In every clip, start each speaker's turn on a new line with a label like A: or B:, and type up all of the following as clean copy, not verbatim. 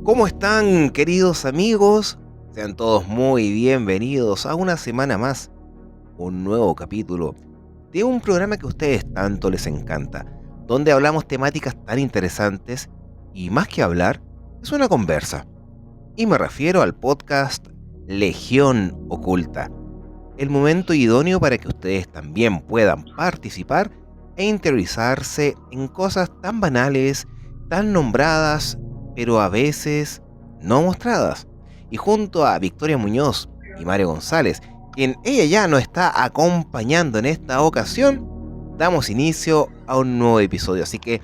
A: ¿Cómo están, queridos amigos? Sean todos muy bienvenidos a una semana más, un nuevo capítulo de un programa que a ustedes tanto les encanta, donde hablamos temáticas tan interesantes y más que hablar, es una conversa. Y me refiero al podcast Legión Oculta, el momento idóneo para que ustedes también puedan participar e interiorizarse en cosas tan banales, tan nombradas, pero a veces no mostradas. Y junto a Victoria Muñoz y Mario González, quien ella ya nos está acompañando en esta ocasión, damos inicio a un nuevo episodio. Así que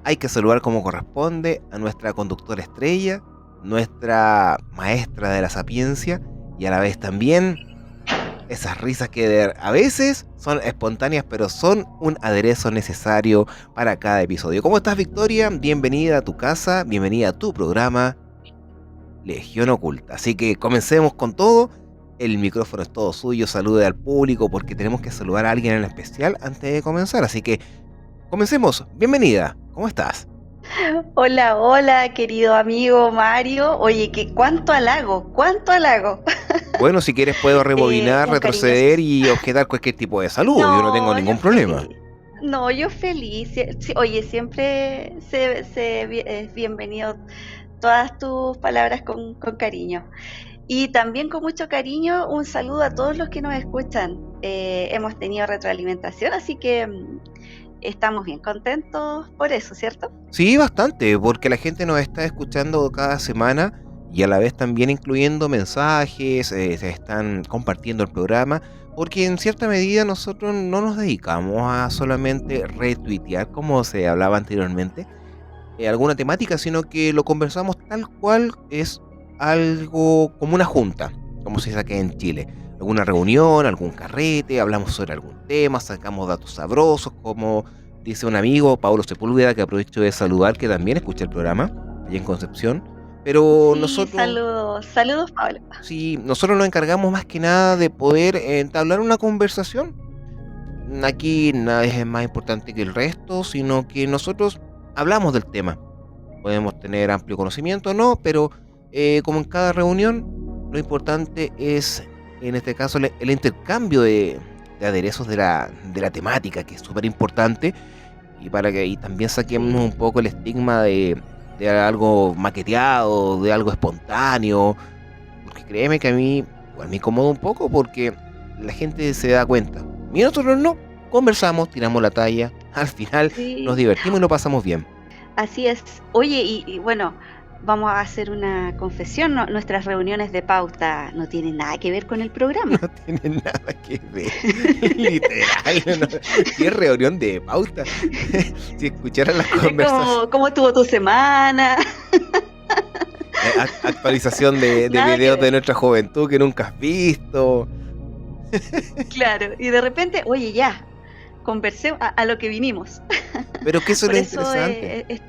A: hay que saludar como corresponde a nuestra conductora estrella, nuestra maestra de la sapiencia y a la vez también esas risas que a veces son espontáneas, pero son un aderezo necesario para cada episodio. ¿Cómo estás, Victoria? Bienvenida a tu casa, bienvenida a tu programa Legión Oculta. Así que comencemos con todo. El micrófono es todo suyo. Salude al público porque tenemos que saludar a alguien en especial antes de comenzar. Así que comencemos. Bienvenida. ¿Cómo estás?
B: Hola, hola, querido amigo Mario. Oye, cuánto halago, cuánto halago.
A: Bueno, si quieres puedo rebobinar,
B: Un
A: retroceder
B: cariñoso.
A: y objetar cualquier tipo de saludo. Yo no tengo
B: No,
A: ningún
B: yo
A: problema.
B: feliz. No, yo feliz. Oye, siempre es bienvenido todas tus palabras con cariño. Y también con mucho cariño, un saludo a todos los que nos escuchan. Hemos tenido retroalimentación, así que estamos bien contentos por eso, ¿cierto?
A: Sí, bastante, porque la gente nos está escuchando cada semana y a la vez también incluyendo mensajes, se están compartiendo el programa, porque en cierta medida nosotros no nos dedicamos a solamente retuitear, como se hablaba anteriormente, alguna temática, sino que lo conversamos tal cual es algo como una junta, como se dice aquí en Chile. Alguna reunión, algún carrete, hablamos sobre algún tema, sacamos datos sabrosos, como dice un amigo, Pablo Sepúlveda, que aprovecho de saludar, que también escucha el programa, allá en Concepción. Pero
B: Sí,
A: nosotros,
B: saludos, Pablo.
A: sí, nosotros nos encargamos más que nada de poder entablar una conversación. Aquí nada es más importante que el resto, sino que nosotros hablamos del tema. Podemos tener amplio conocimiento o no, pero como en cada reunión, lo importante es, en este caso, el intercambio de aderezos de la temática, que es súper importante, y para que y también saquemos un
B: Sí.
A: poco el estigma de algo maqueteado, de algo espontáneo, porque créeme que a mí igual me incomoda un poco porque la gente se da cuenta. Y nosotros no, conversamos, tiramos la talla, al final nos
B: Sí,
A: divertimos y lo pasamos bien.
B: así es. Oye, y bueno, vamos a hacer una confesión. Nuestras reuniones de pauta no tienen nada que ver con el
A: No
B: programa.
A: tiene nada que ver, literal, no, qué reunión de pauta. Si escucharan las conversaciones,
B: ¿Cómo estuvo tu semana?
A: actualización de
B: Nada que
A: videos de
B: ver.
A: nuestra juventud que nunca has visto.
B: Claro, y de repente, oye, ya, conversemos a lo que vinimos.
A: Pero que eso es
B: Por
A: lo
B: eso,
A: interesante.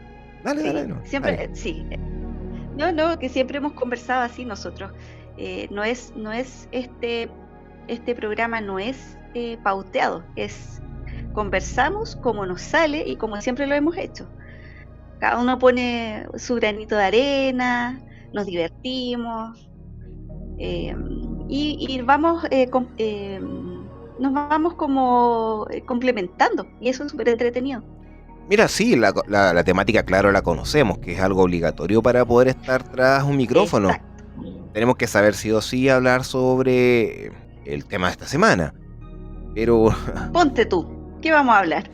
A: Dale, dale,
B: sí,
A: no, dale.
B: siempre, sí. No, no, que siempre hemos conversado así nosotros. No es este programa no es pauteado, es conversamos como nos sale y como siempre lo hemos hecho. Cada uno pone su granito de arena, nos divertimos eh, y vamos, nos vamos como complementando y eso es súper entretenido.
A: Mira, sí, la temática, claro, la conocemos, que es algo obligatorio para poder estar tras un micrófono.
B: Exacto.
A: Tenemos que saber sí o sí hablar sobre el tema de esta semana. Pero
B: Ponte tú, ¿qué vamos a hablar?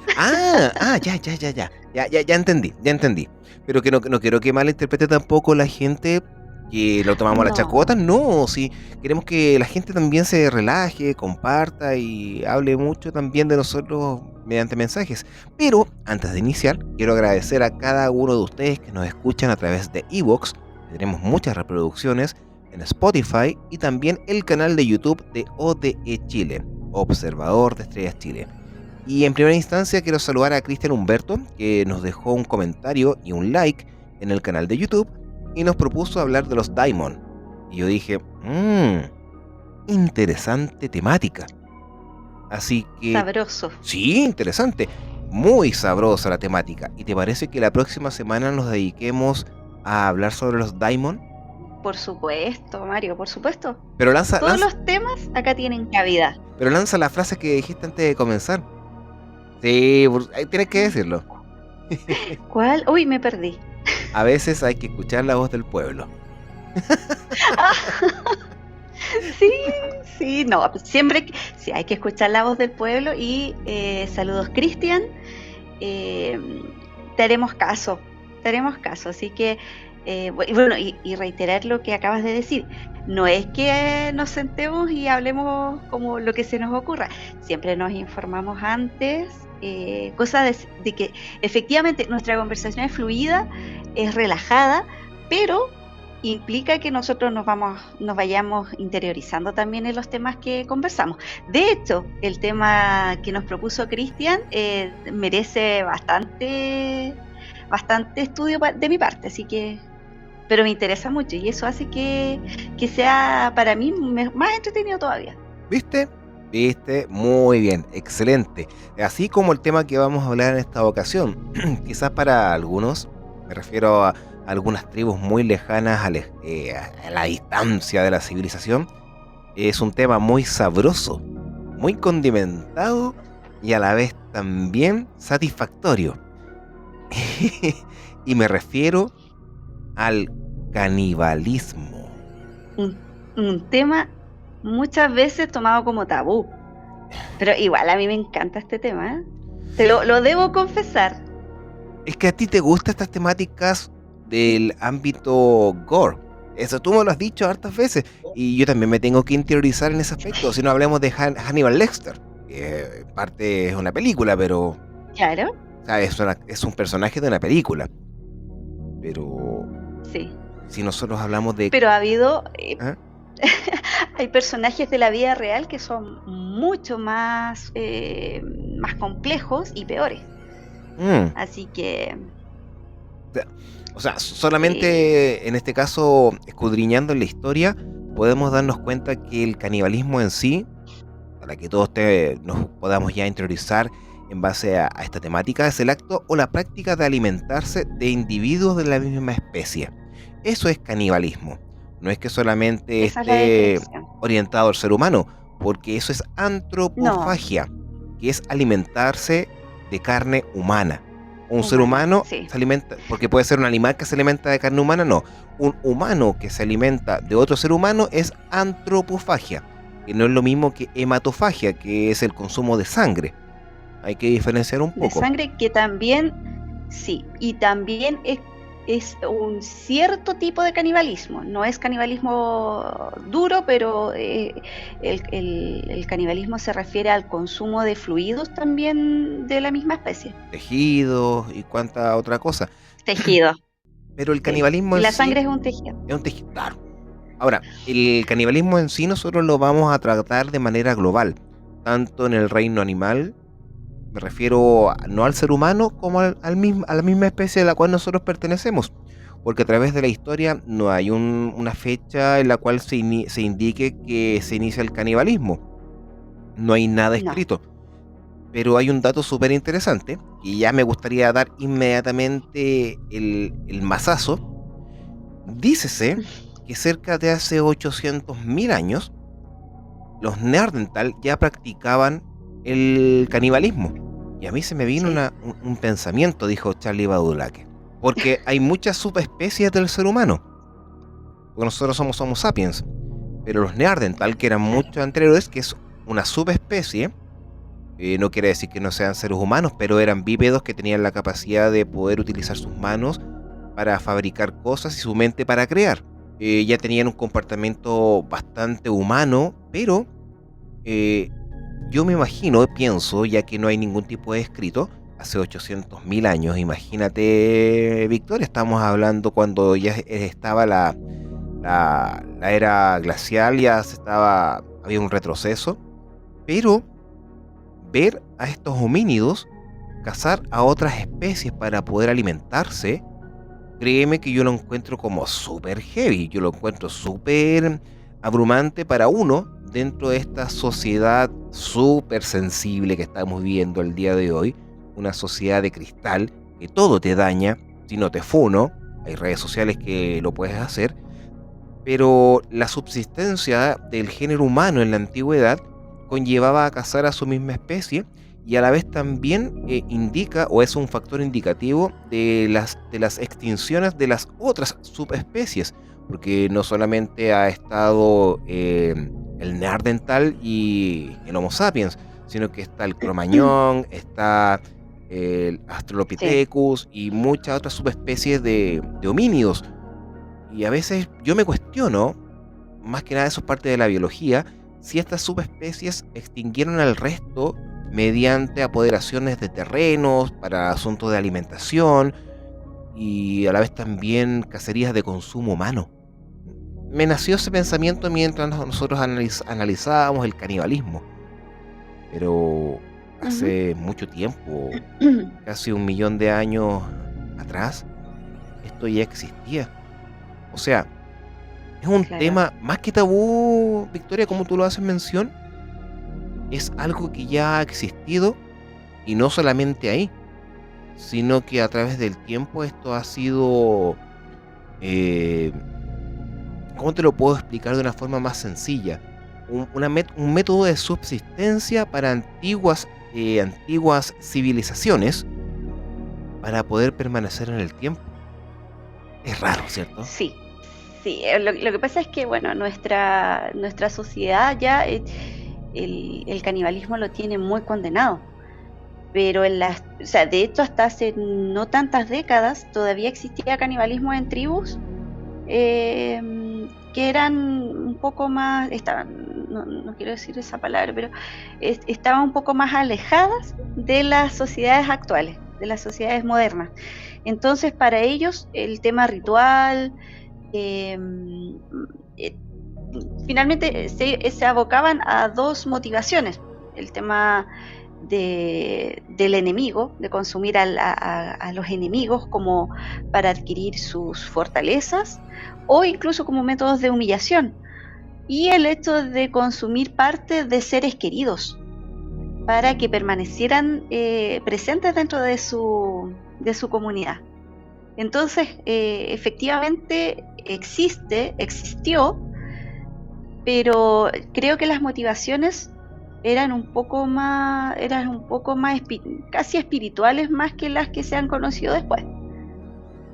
A: ya entendí, ya entendí. Pero que no quiero que malinterprete tampoco la gente que lo tomamos a la chacota,
B: No,
A: no, si queremos que la gente también se relaje, comparta y hable mucho también de nosotros mediante mensajes. Pero antes de iniciar, quiero agradecer a cada uno de ustedes que nos escuchan a través de iVoox. Tenemos muchas reproducciones en Spotify y también el canal de YouTube de ODE Chile, Observador de Estrellas Chile. Y en primera instancia quiero saludar a Cristian Humberto, que nos dejó un comentario y un like en el canal de YouTube y nos propuso hablar de los Daimon. Y yo dije, interesante temática. Así que,
B: sabroso.
A: sí, interesante. Muy sabrosa la temática. ¿Y te parece que la próxima semana nos dediquemos a hablar sobre los Daimon.
B: Por supuesto, Mario, por supuesto.
A: Pero lanza,
B: Todos
A: lanza,
B: los temas acá tienen cabida.
A: pero lanza la frase que dijiste antes de comenzar. Sí, ahí tienes que decirlo.
B: ¿Cuál? Uy, me perdí.
A: A veces hay que escuchar la voz del pueblo.
B: Sí, sí, no, siempre sí, hay que escuchar la voz del pueblo y saludos, Cristian. eh, te haremos caso, así que bueno, y reiterar lo que acabas de decir. No es que nos sentemos y hablemos como lo que se nos ocurra, siempre nos informamos antes, cosa de que efectivamente nuestra conversación es fluida, es relajada, pero implica que nosotros nos vayamos interiorizando también en los temas que conversamos. De hecho, el tema que nos propuso Cristian merece bastante estudio de mi parte, así que, pero me interesa mucho y eso hace que sea para mí más entretenido todavía.
A: ¿Viste? ¿Viste? Muy bien, excelente. Así como el tema que vamos a hablar en esta ocasión. Quizás para algunos, me refiero a algunas tribus muy lejanas a la distancia de la civilización, es un tema muy sabroso, muy condimentado y a la vez también satisfactorio. Y me refiero al canibalismo.
B: Un tema muchas veces tomado como tabú, pero igual a mí me encanta este tema, ¿eh? Lo debo confesar.
A: Es que a ti te gustan estas temáticas del ámbito gore. Eso tú me lo has dicho hartas veces. Y yo también me tengo que interiorizar en ese aspecto. Si no hablemos de Hannibal Lecter, que en parte es una película, pero
B: Claro,
A: ¿sabes? Es un personaje de una película. Pero
B: sí.
A: si nosotros hablamos de...
B: Pero ha habido,
A: ¿Ah?
B: hay personajes de la vida real que son mucho más complejos y peores.
A: Mm.
B: Así que
A: O sea,
B: sí,
A: solamente en este caso, escudriñando en la historia, podemos darnos cuenta que el canibalismo en sí, para que todos nos podamos ya interiorizar en base a esta temática, es el acto o la práctica de alimentarse de individuos de la misma especie. Eso es canibalismo. No es que solamente
B: esa es la
A: esté
B: definición.
A: orientado al ser humano, porque eso es
B: No,
A: antropofagia, que es alimentarse de carne humana. Un ser
B: humana,
A: humano
B: sí.
A: se alimenta, porque puede ser un animal que se alimenta de carne humana, no. Un humano que se alimenta de otro ser humano es antropofagia, que no es lo mismo que hematofagia, que es el consumo de sangre. Hay que diferenciar un
B: De
A: poco.
B: sangre que también, sí, y también es un cierto tipo de canibalismo. No es canibalismo duro, pero el canibalismo se refiere al consumo de fluidos también de la misma especie.
A: Tejidos y cuánta otra cosa.
B: Tejido,
A: Pero el
B: sí.
A: canibalismo
B: Y
A: en
B: la
A: sí
B: sangre es un tejido.
A: es un tejido. Claro. Ahora, el canibalismo en sí nosotros lo vamos a tratar de manera global, tanto en el reino animal, me refiero no al ser humano como a la misma especie a la cual nosotros pertenecemos, porque a través de la historia no hay una fecha en la cual se indique que se inicia el canibalismo, no hay nada
B: No.
A: escrito, pero hay un dato súper interesante y ya me gustaría dar inmediatamente el mazazo. Dícese que cerca de hace 800.000 años, los Neandertal ya practicaban el canibalismo. Y a mí se me vino
B: Sí.
A: un pensamiento, dijo Charlie Baudelaire, porque hay muchas subespecies del ser humano. Porque nosotros somos Homo sapiens, pero los Neandertal, que eran
B: Claro.
A: mucho anteriores, que es una subespecie, no quiere decir que no sean seres humanos, pero eran bípedos que tenían la capacidad de poder utilizar sus manos para fabricar cosas y su mente para crear. Ya tenían un comportamiento bastante humano, pero eh, yo me imagino, pienso, ya que no hay ningún tipo de escrito, hace 800.000 años, imagínate, Victoria, estamos hablando cuando ya estaba la era glacial, había un retroceso, pero ver a estos homínidos cazar a otras especies para poder alimentarse, créeme que yo lo encuentro como súper heavy, yo lo encuentro súper abrumante para uno dentro de esta sociedad súper sensible que estamos viviendo el día de hoy, una sociedad de cristal que todo te daña, si no te funo, hay redes sociales que lo puedes hacer, pero la subsistencia del género humano en la antigüedad conllevaba a cazar a su misma especie y a la vez también indica o es un factor indicativo de las extinciones de las otras subespecies, porque no solamente ha estado el neandertal y el Homo sapiens, sino que está el Cromañón, está el
B: Sí.
A: Australopithecus y muchas otras subespecies de homínidos. Y a veces yo me cuestiono, más que nada eso es parte de la biología, si estas subespecies extinguieron al resto mediante apoderaciones de terrenos para asuntos de alimentación y a la vez también cacerías de consumo humano. Me nació ese pensamiento mientras nosotros analizábamos el canibalismo, pero
B: Ujú.
A: hace mucho tiempo, casi 1 millón de años atrás, esto ya existía. O sea, es un
B: Claro.
A: tema más que tabú, Victoria, como tú lo haces mención, es algo que ya ha existido y no solamente ahí, sino que a través del tiempo esto ha sido, eh, ¿cómo te lo puedo explicar de una forma más sencilla? Un método de subsistencia para antiguas civilizaciones para poder permanecer en el tiempo. Es raro, ¿cierto?
B: Sí, sí. Lo que pasa es que, bueno, nuestra sociedad ya el canibalismo lo tiene muy condenado. Pero o sea, de hecho, hasta hace no tantas décadas todavía existía canibalismo en tribus que eran un poco más, no quiero decir esa palabra, pero estaban un poco más alejadas de las sociedades actuales, de las sociedades modernas. Entonces, para ellos, el tema ritual, eh, eh, finalmente se abocaban a dos motivaciones: el tema del enemigo, de consumir a los enemigos como para adquirir sus fortalezas, o incluso como métodos de humillación, y el hecho de consumir parte de seres queridos para que permanecieran presentes dentro de su comunidad. Entonces, efectivamente existió, pero creo que las motivaciones eran un poco más casi espirituales, más que las que se han conocido después.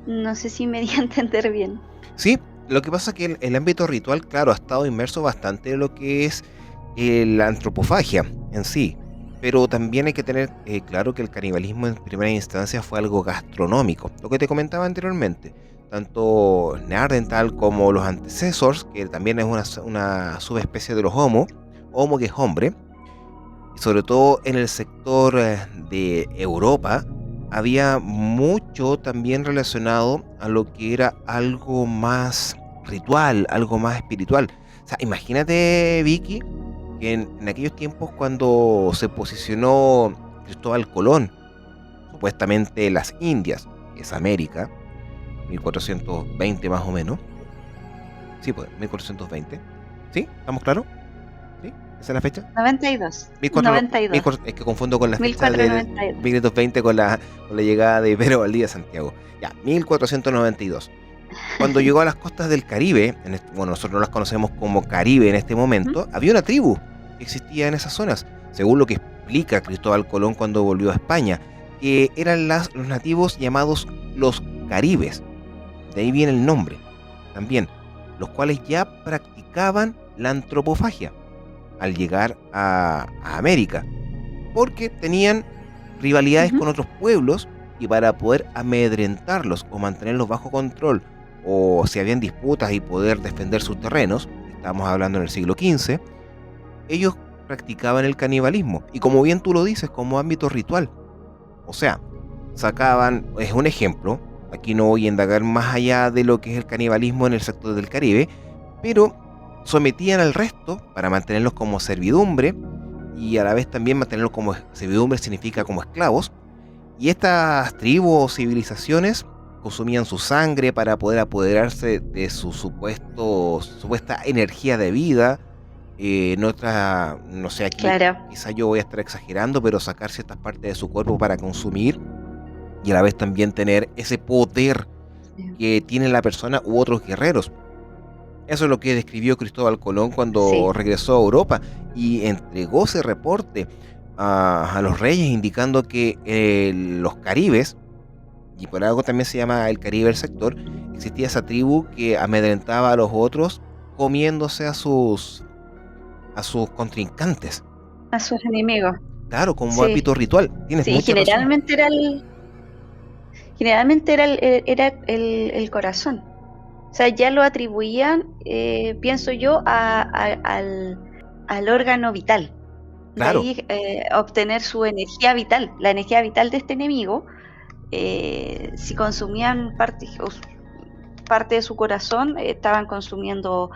B: No sé si me di a entender bien.
A: Sí, lo que pasa es que el ámbito ritual, claro, ha estado inmerso bastante en lo que es la antropofagia en sí, pero también hay que tener claro que el canibalismo en primera instancia fue algo gastronómico, lo que te comentaba anteriormente, tanto Neandertal como los antecesors, que también es una subespecie de los Homo que es hombre, y sobre todo en el sector de Europa, había mucho también relacionado a lo que era algo más ritual, algo más espiritual. O sea, imagínate, Vicky, que en aquellos tiempos cuando se posicionó Cristóbal Colón, supuestamente las Indias, que es América, 1420 más o menos. Sí, pues, 1420. ¿Sí? ¿Estamos claros? ¿Sí? ¿Esa es la fecha?
B: 92.
A: 1400
B: 92.
A: es que confundo con la fecha de
B: 1492.
A: 1520 con la llegada de Pedro Valdivia a Santiago. Ya, 1492. Cuando llegó a las costas del Caribe, bueno, nosotros no las conocemos como Caribe en este
B: ¿Mm?
A: momento, había una tribu que existía en esas zonas, según lo que explica Cristóbal Colón cuando volvió a España, que eran los nativos llamados los Caribes. De ahí viene el nombre, también, los cuales ya practicaban la antropofagia al llegar a América, porque tenían rivalidades
B: Ujú.
A: con otros pueblos y para poder amedrentarlos o mantenerlos bajo control, o si habían disputas y poder defender sus terrenos, estamos hablando en el siglo XV, ellos practicaban el canibalismo, y como bien tú lo dices, como ámbito ritual. O sea, sacaban, es un ejemplo, aquí no voy a indagar más allá de lo que es el canibalismo en el sector del Caribe, pero sometían al resto para mantenerlos como servidumbre y a la vez también mantenerlos como servidumbre significa como esclavos. Y estas tribus o civilizaciones consumían su sangre para poder apoderarse de su supuesta energía de vida. No sé, aquí
B: Claro.
A: quizá yo voy a estar exagerando, pero sacar ciertas partes de su cuerpo para consumir y a la vez también tener ese poder que tiene la persona u otros guerreros. Eso es lo que describió Cristóbal Colón cuando
B: Sí,
A: regresó a Europa y entregó ese reporte a los reyes, indicando que los caribes, y por algo también se llama el Caribe el sector, existía esa tribu que amedrentaba a los otros comiéndose a sus contrincantes.
B: a sus enemigos.
A: Claro, como
B: Sí,
A: hábito ritual. Tienes
B: sí,
A: mucha razón.
B: generalmente era el corazón. O sea, ya lo atribuían, pienso yo, al órgano vital. De
A: Claro,
B: ahí obtener su energía vital, la energía vital de este enemigo. Si consumían parte de su corazón, estaban consumiendo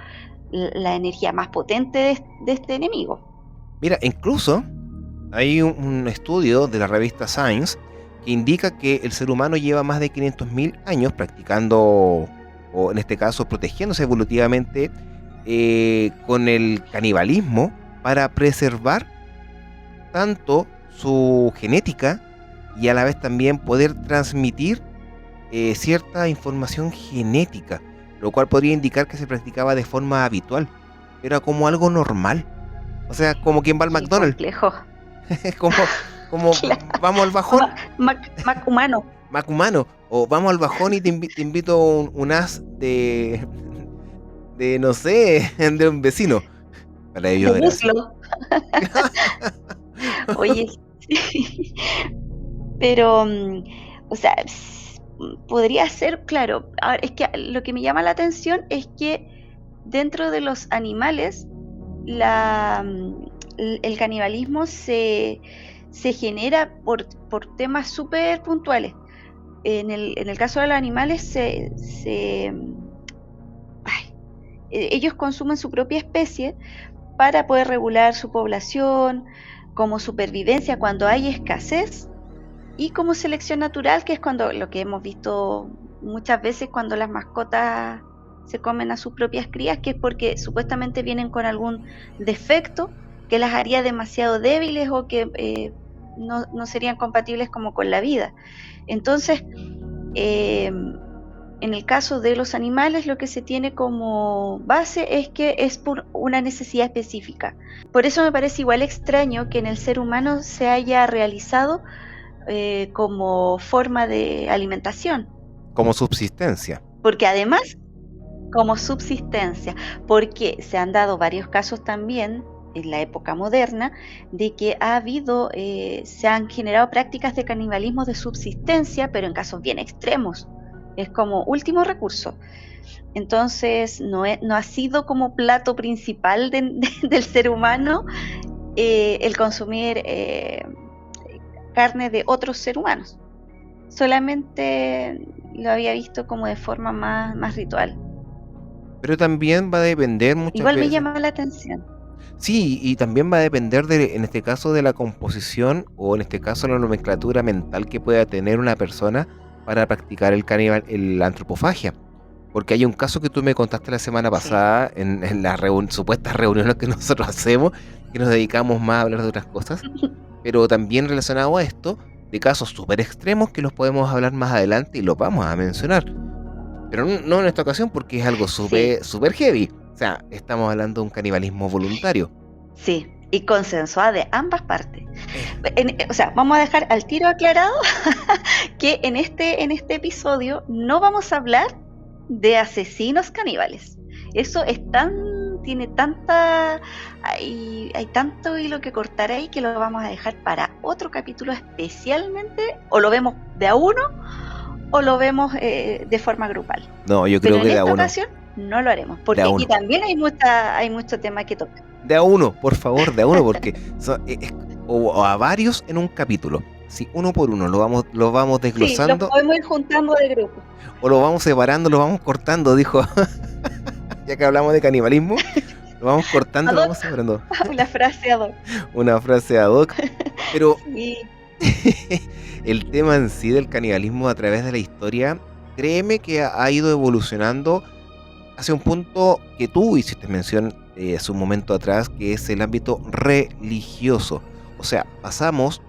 B: la energía más potente de este enemigo.
A: mira, incluso hay un estudio de la revista Science que indica que el ser humano lleva más de 500.000 años practicando, o en este caso protegiéndose evolutivamente, con el canibalismo para preservar tanto su genética y a la vez también poder transmitir cierta información genética, lo cual podría indicar que se practicaba de forma habitual. Era como algo normal. O sea, como quien va al
B: Qué
A: McDonald's.
B: complejo.
A: Como
B: Claro.
A: vamos al bajón,
B: Más humano.
A: Mac humano. O vamos al bajón y te invito un as de no sé, de un vecino. Para
B: De
A: ellos era así.
B: muslo. Oye, sí. Pero, o sea, podría ser, claro. Ahora, es que lo que me llama la atención es que dentro de los animales, el canibalismo se genera por temas súper puntuales. En el caso de los animales, ellos consumen su propia especie para poder regular su población, como supervivencia cuando hay escasez, y como selección natural, que es cuando lo que hemos visto muchas veces cuando las mascotas se comen a sus propias crías, que es porque supuestamente vienen con algún defecto que las haría demasiado débiles o que no serían compatibles como con la vida. Entonces, en el caso de los animales, lo que se tiene como base es que es por una necesidad específica. Por eso me parece igual extraño que en el ser humano se haya realizado como forma de alimentación,
A: Como subsistencia.
B: porque además como subsistencia, porque se han dado varios casos también en la época moderna de que se han generado prácticas de canibalismo de subsistencia, pero en casos bien extremos. Es como último recurso. Entonces no ha sido como plato principal del ser humano el consumir carne de otros seres humanos. Solamente lo había visto como de forma más ritual.
A: Pero también va a depender muchas
B: Igual me
A: veces.
B: llama la atención.
A: Sí, y también va a depender en este caso, de la composición o en este caso la nomenclatura mental que pueda tener una persona para practicar la antropofagia. Porque hay un caso que tú me contaste la semana
B: Sí,
A: pasada en las supuestas reuniones que nosotros hacemos, que nos dedicamos más a hablar de otras cosas, pero también relacionado a esto, de casos súper extremos que los podemos hablar más adelante y los vamos a mencionar. Pero no en esta ocasión porque es algo
B: sí,
A: súper heavy. O sea, estamos hablando de un canibalismo voluntario.
B: sí. Y consensuada de ambas partes.
A: Eh,
B: O sea, vamos a dejar al tiro aclarado que en este episodio no vamos a hablar de asesinos caníbales. Eso tiene tanta, hay tanto hilo que cortar ahí que lo vamos a dejar para otro capítulo especialmente, o lo vemos de a uno o lo vemos de forma grupal.
A: no, yo
B: Pero
A: creo
B: en
A: que de a
B: esta
A: uno.
B: ocasión no lo haremos,
A: De a
B: porque y
A: uno.
B: también hay mucho tema que tocar.
A: De a uno, por favor, de a uno, porque o a varios en un capítulo. Si uno por uno lo vamos
B: Sí, los
A: desglosando
B: podemos ir juntando de grupo.
A: o lo vamos separando, lo vamos cortando, dijo. Ya que hablamos de canibalismo, lo vamos cortando,
B: Ad
A: lo
B: hoc,
A: vamos separando.
B: la frase ad hoc.
A: Una frase ad hoc. Pero
B: Sí,
A: el tema en sí del canibalismo a través de la historia, créeme que ha ido evolucionando hacia un punto que tú hiciste mención hace un momento atrás, que es el ámbito religioso. O sea, pasamos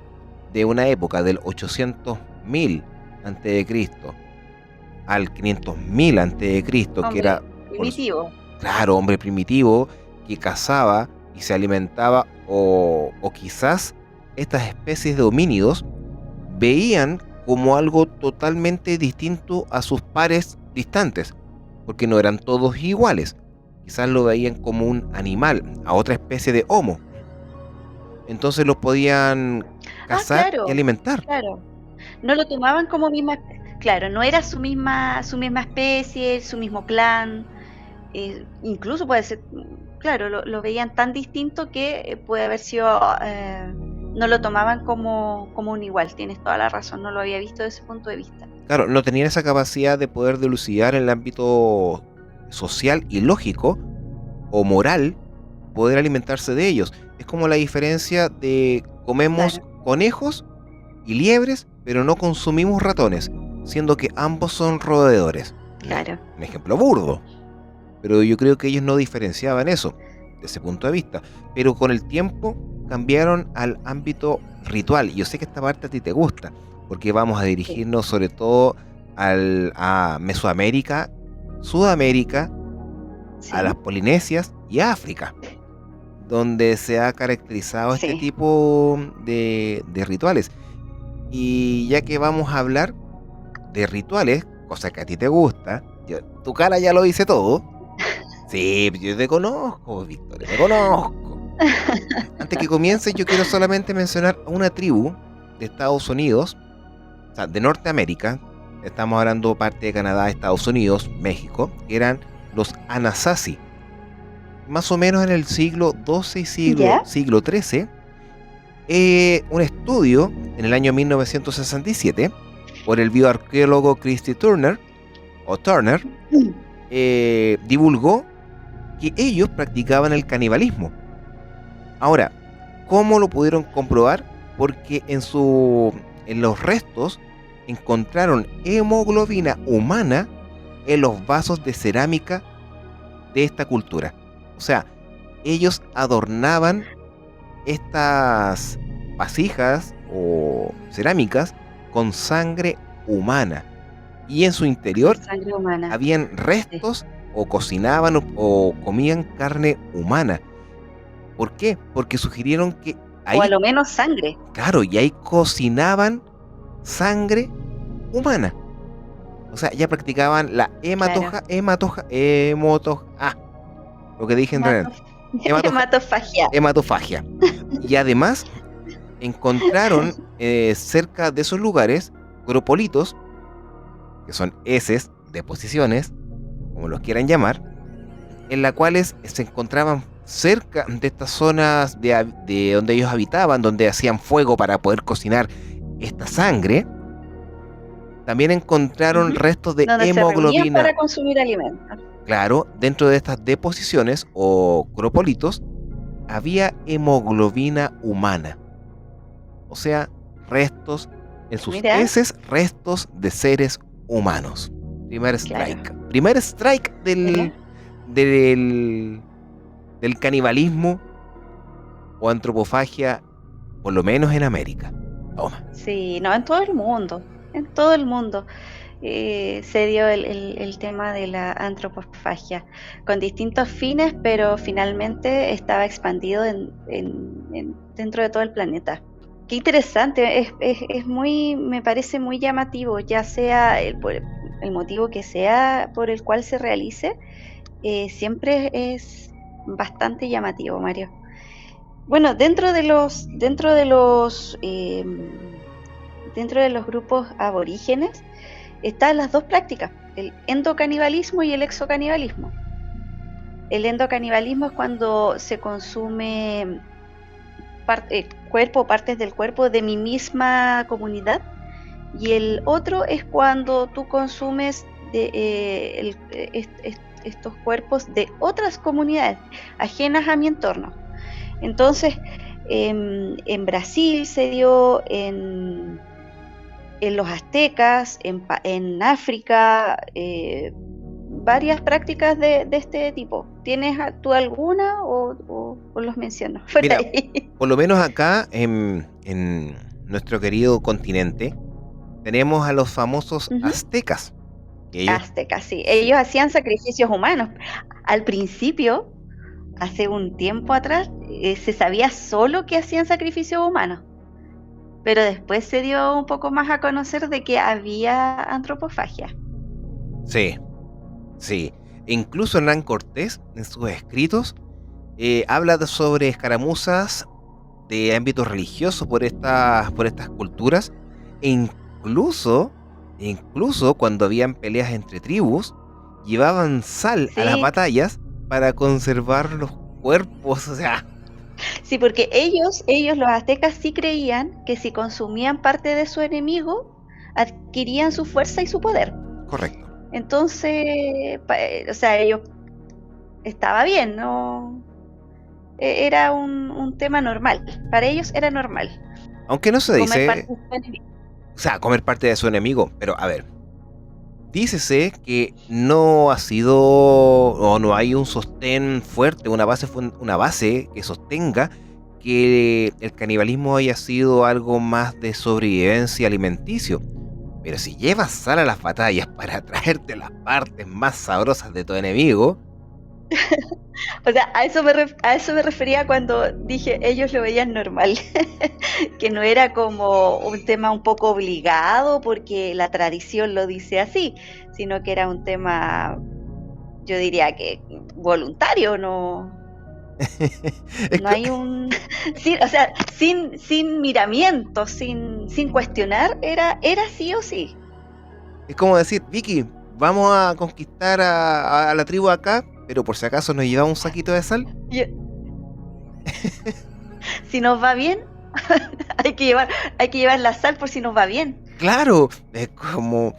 A: de una época del 800.000 antes de Cristo, al 500.000 antes de Cristo, que
B: Hombre
A: era, por,
B: primitivo.
A: claro, hombre primitivo que cazaba y se alimentaba, o quizás estas especies de homínidos veían como algo totalmente distinto a sus pares distantes, porque no eran todos iguales. Quizás lo veían como un animal, a otra especie de homo. Entonces los podían
B: Ah,
A: cazar y
B: claro,
A: alimentar.
B: claro. No lo tomaban como misma, claro, no era su misma especie, su mismo clan. Incluso puede ser, claro, lo veían tan distinto que puede haber sido, no lo tomaban como un igual. Tienes toda la razón, no lo había visto desde ese punto de vista.
A: Claro, no tenían esa capacidad de poder dilucidar en el ámbito social y lógico o moral, poder alimentarse de ellos. Es como la diferencia de comemos
B: Claro,
A: conejos y liebres, pero no consumimos ratones, siendo que ambos son roedores.
B: claro.
A: Un ejemplo burdo, pero yo creo que ellos no diferenciaban eso, de ese punto de vista. Pero con el tiempo cambiaron al ámbito ritual. Y yo sé que esta parte a ti te gusta, porque vamos a
B: Sí,
A: dirigirnos sobre todo a Mesoamérica, Sudamérica, a las
B: sí,
A: Polinesias y África, donde se ha caracterizado este
B: sí.
A: tipo de rituales. Y ya que vamos a hablar de rituales, cosa que a ti te gusta, tu cara ya lo dice todo. Sí, yo te conozco, Victoria, te conozco. Antes que comience, yo quiero solamente mencionar a una tribu de Estados Unidos, o sea, de Norteamérica. Estamos hablando parte de Canadá, Estados Unidos, México, que eran los Anasazi. Más o menos en el siglo XII y
B: ¿Ya?
A: siglo XIII, un estudio en el año 1967 por el bioarqueólogo Christy Turner, o Turner, divulgó que ellos practicaban el canibalismo. Ahora, ¿cómo lo pudieron comprobar? Porque en los restos encontraron hemoglobina humana en los vasos de cerámica de esta cultura. O sea, ellos adornaban estas vasijas o cerámicas con sangre humana. Y en su
B: Con
A: interior
B: sangre humana.
A: habían
B: Sí.
A: restos o cocinaban o comían carne humana. ¿Por qué? Porque sugirieron que
B: O a
A: ahí,
B: lo menos sangre.
A: claro, y ahí cocinaban sangre humana. O sea, ya practicaban la
B: Claro.
A: lo que dije en realidad,
B: Hemato-
A: hematoja-
B: Hematofagia.
A: hematofagia. Y además encontraron cerca de esos lugares gropolitos, que son heces, deposiciones, como los quieran llamar, en las cuales se encontraban cerca de estas zonas de donde ellos habitaban, donde hacían fuego para poder cocinar esta sangre. También encontraron
B: Ujú.
A: restos de
B: Donde se reunían
A: hemoglobina,
B: para consumir alimentos.
A: claro, dentro de estas deposiciones o cropolitos había hemoglobina humana, o sea, restos en sus
B: Mira,
A: heces, restos de seres humanos. Primer
B: claro.
A: strike. Primer strike
B: Mira.
A: del, del canibalismo o antropofagia, por lo menos en América. Toma.
B: Sí, no, en todo el mundo. En todo el mundo se dio el tema de la antropofagia con distintos fines, pero finalmente estaba expandido dentro de todo el planeta. Qué interesante, es muy, me parece muy llamativo, ya sea el motivo que sea por el cual se realice, siempre es bastante llamativo, Mario. Bueno, dentro de los grupos aborígenes están las dos prácticas, el endocanibalismo y el exocanibalismo. El endocanibalismo es cuando se consume partes del cuerpo de mi misma comunidad, y el otro es cuando tú consumes estos cuerpos de otras comunidades ajenas a mi entorno. Entonces, en Brasil se dio, en los aztecas, en África, varias prácticas de este tipo. ¿Tienes tú alguna o los menciono por
A: Mira,
B: ahí?
A: por lo menos acá en nuestro querido continente, tenemos a los famosos
B: Ujú.
A: aztecas, Y ellos,
B: aztecas, sí.
A: sí,
B: Ellos hacían sacrificios humanos. Al principio, hace un tiempo atrás, se sabía solo que hacían sacrificios humanos, pero después se dio un poco más a conocer de que había antropofagia.
A: sí, sí. E incluso Hernán Cortés, en sus escritos, habla sobre escaramuzas de ámbito religioso por estas culturas, e incluso cuando habían peleas entre tribus, llevaban sal a las
B: Sí,
A: batallas para conservar los cuerpos, o sea,
B: sí, porque los aztecas sí creían que si consumían parte de su enemigo, adquirían su fuerza y su poder.
A: correcto.
B: Entonces, o sea, ellos estaba bien, no era un tema normal. Para ellos era normal
A: Aunque no se
B: comer parte
A: dice,
B: de su enemigo.
A: o sea, comer parte de su enemigo, pero a ver, dícese que no ha sido o no hay un sostén fuerte, una base que sostenga que el canibalismo haya sido algo más de sobrevivencia alimenticio. Pero si llevas sal a las batallas para traerte las partes más sabrosas de tu enemigo,
B: O sea, a eso me refería cuando dije ellos lo veían normal, que no era como un tema un poco obligado porque la tradición lo dice así, sino que era un tema, yo diría que voluntario,
A: es,
B: no
A: co-
B: hay un, sí, o sea, sin miramientos, sin cuestionar, era sí o sí.
A: es como decir, Vicky, vamos a conquistar a la tribu acá, pero por si acaso nos llevamos un saquito de sal.
B: Y- si nos va bien, hay que llevar, hay que llevar la sal por si nos va bien.
A: Claro, es como...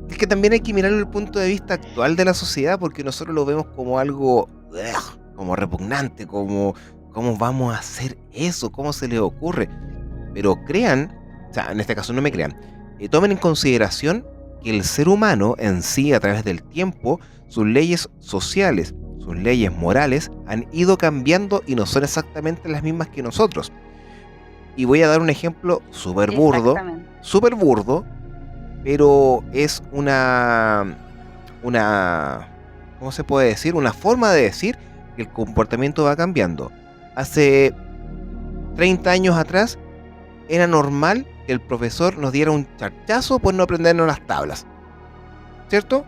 A: Es que también hay que mirar el punto de vista actual de la sociedad porque nosotros lo vemos como algo como repugnante, como cómo vamos a hacer eso, cómo se les ocurre. Pero crean, o sea, en este caso no me crean, tomen en consideración que el ser humano en sí, a través del tiempo, sus leyes sociales, sus leyes morales han ido cambiando y no son exactamente las mismas que nosotros. Y voy a dar un ejemplo
B: Exactamente.
A: súper burdo, pero es ¿cómo se puede decir? Una forma de decir que el comportamiento va cambiando. Hace 30 años atrás era normal que el profesor nos diera un charchazo por no aprendernos las tablas, ¿cierto?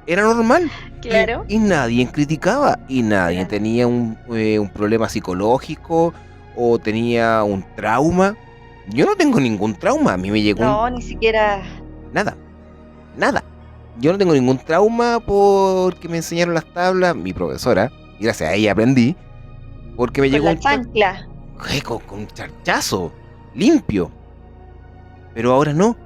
A: Era normal.
B: Claro,
A: Y nadie criticaba, y nadie
B: era
A: tenía un problema psicológico o tenía un trauma. Yo no tengo ningún trauma, a mí me llegó un...
B: no, ni siquiera
A: Nada, nada. Yo no tengo ningún trauma porque me enseñaron las tablas, mi profesora, y gracias a ella aprendí, porque me
B: con
A: llegó
B: la chancla.
A: con un charchazo, limpio. Pero ahora no.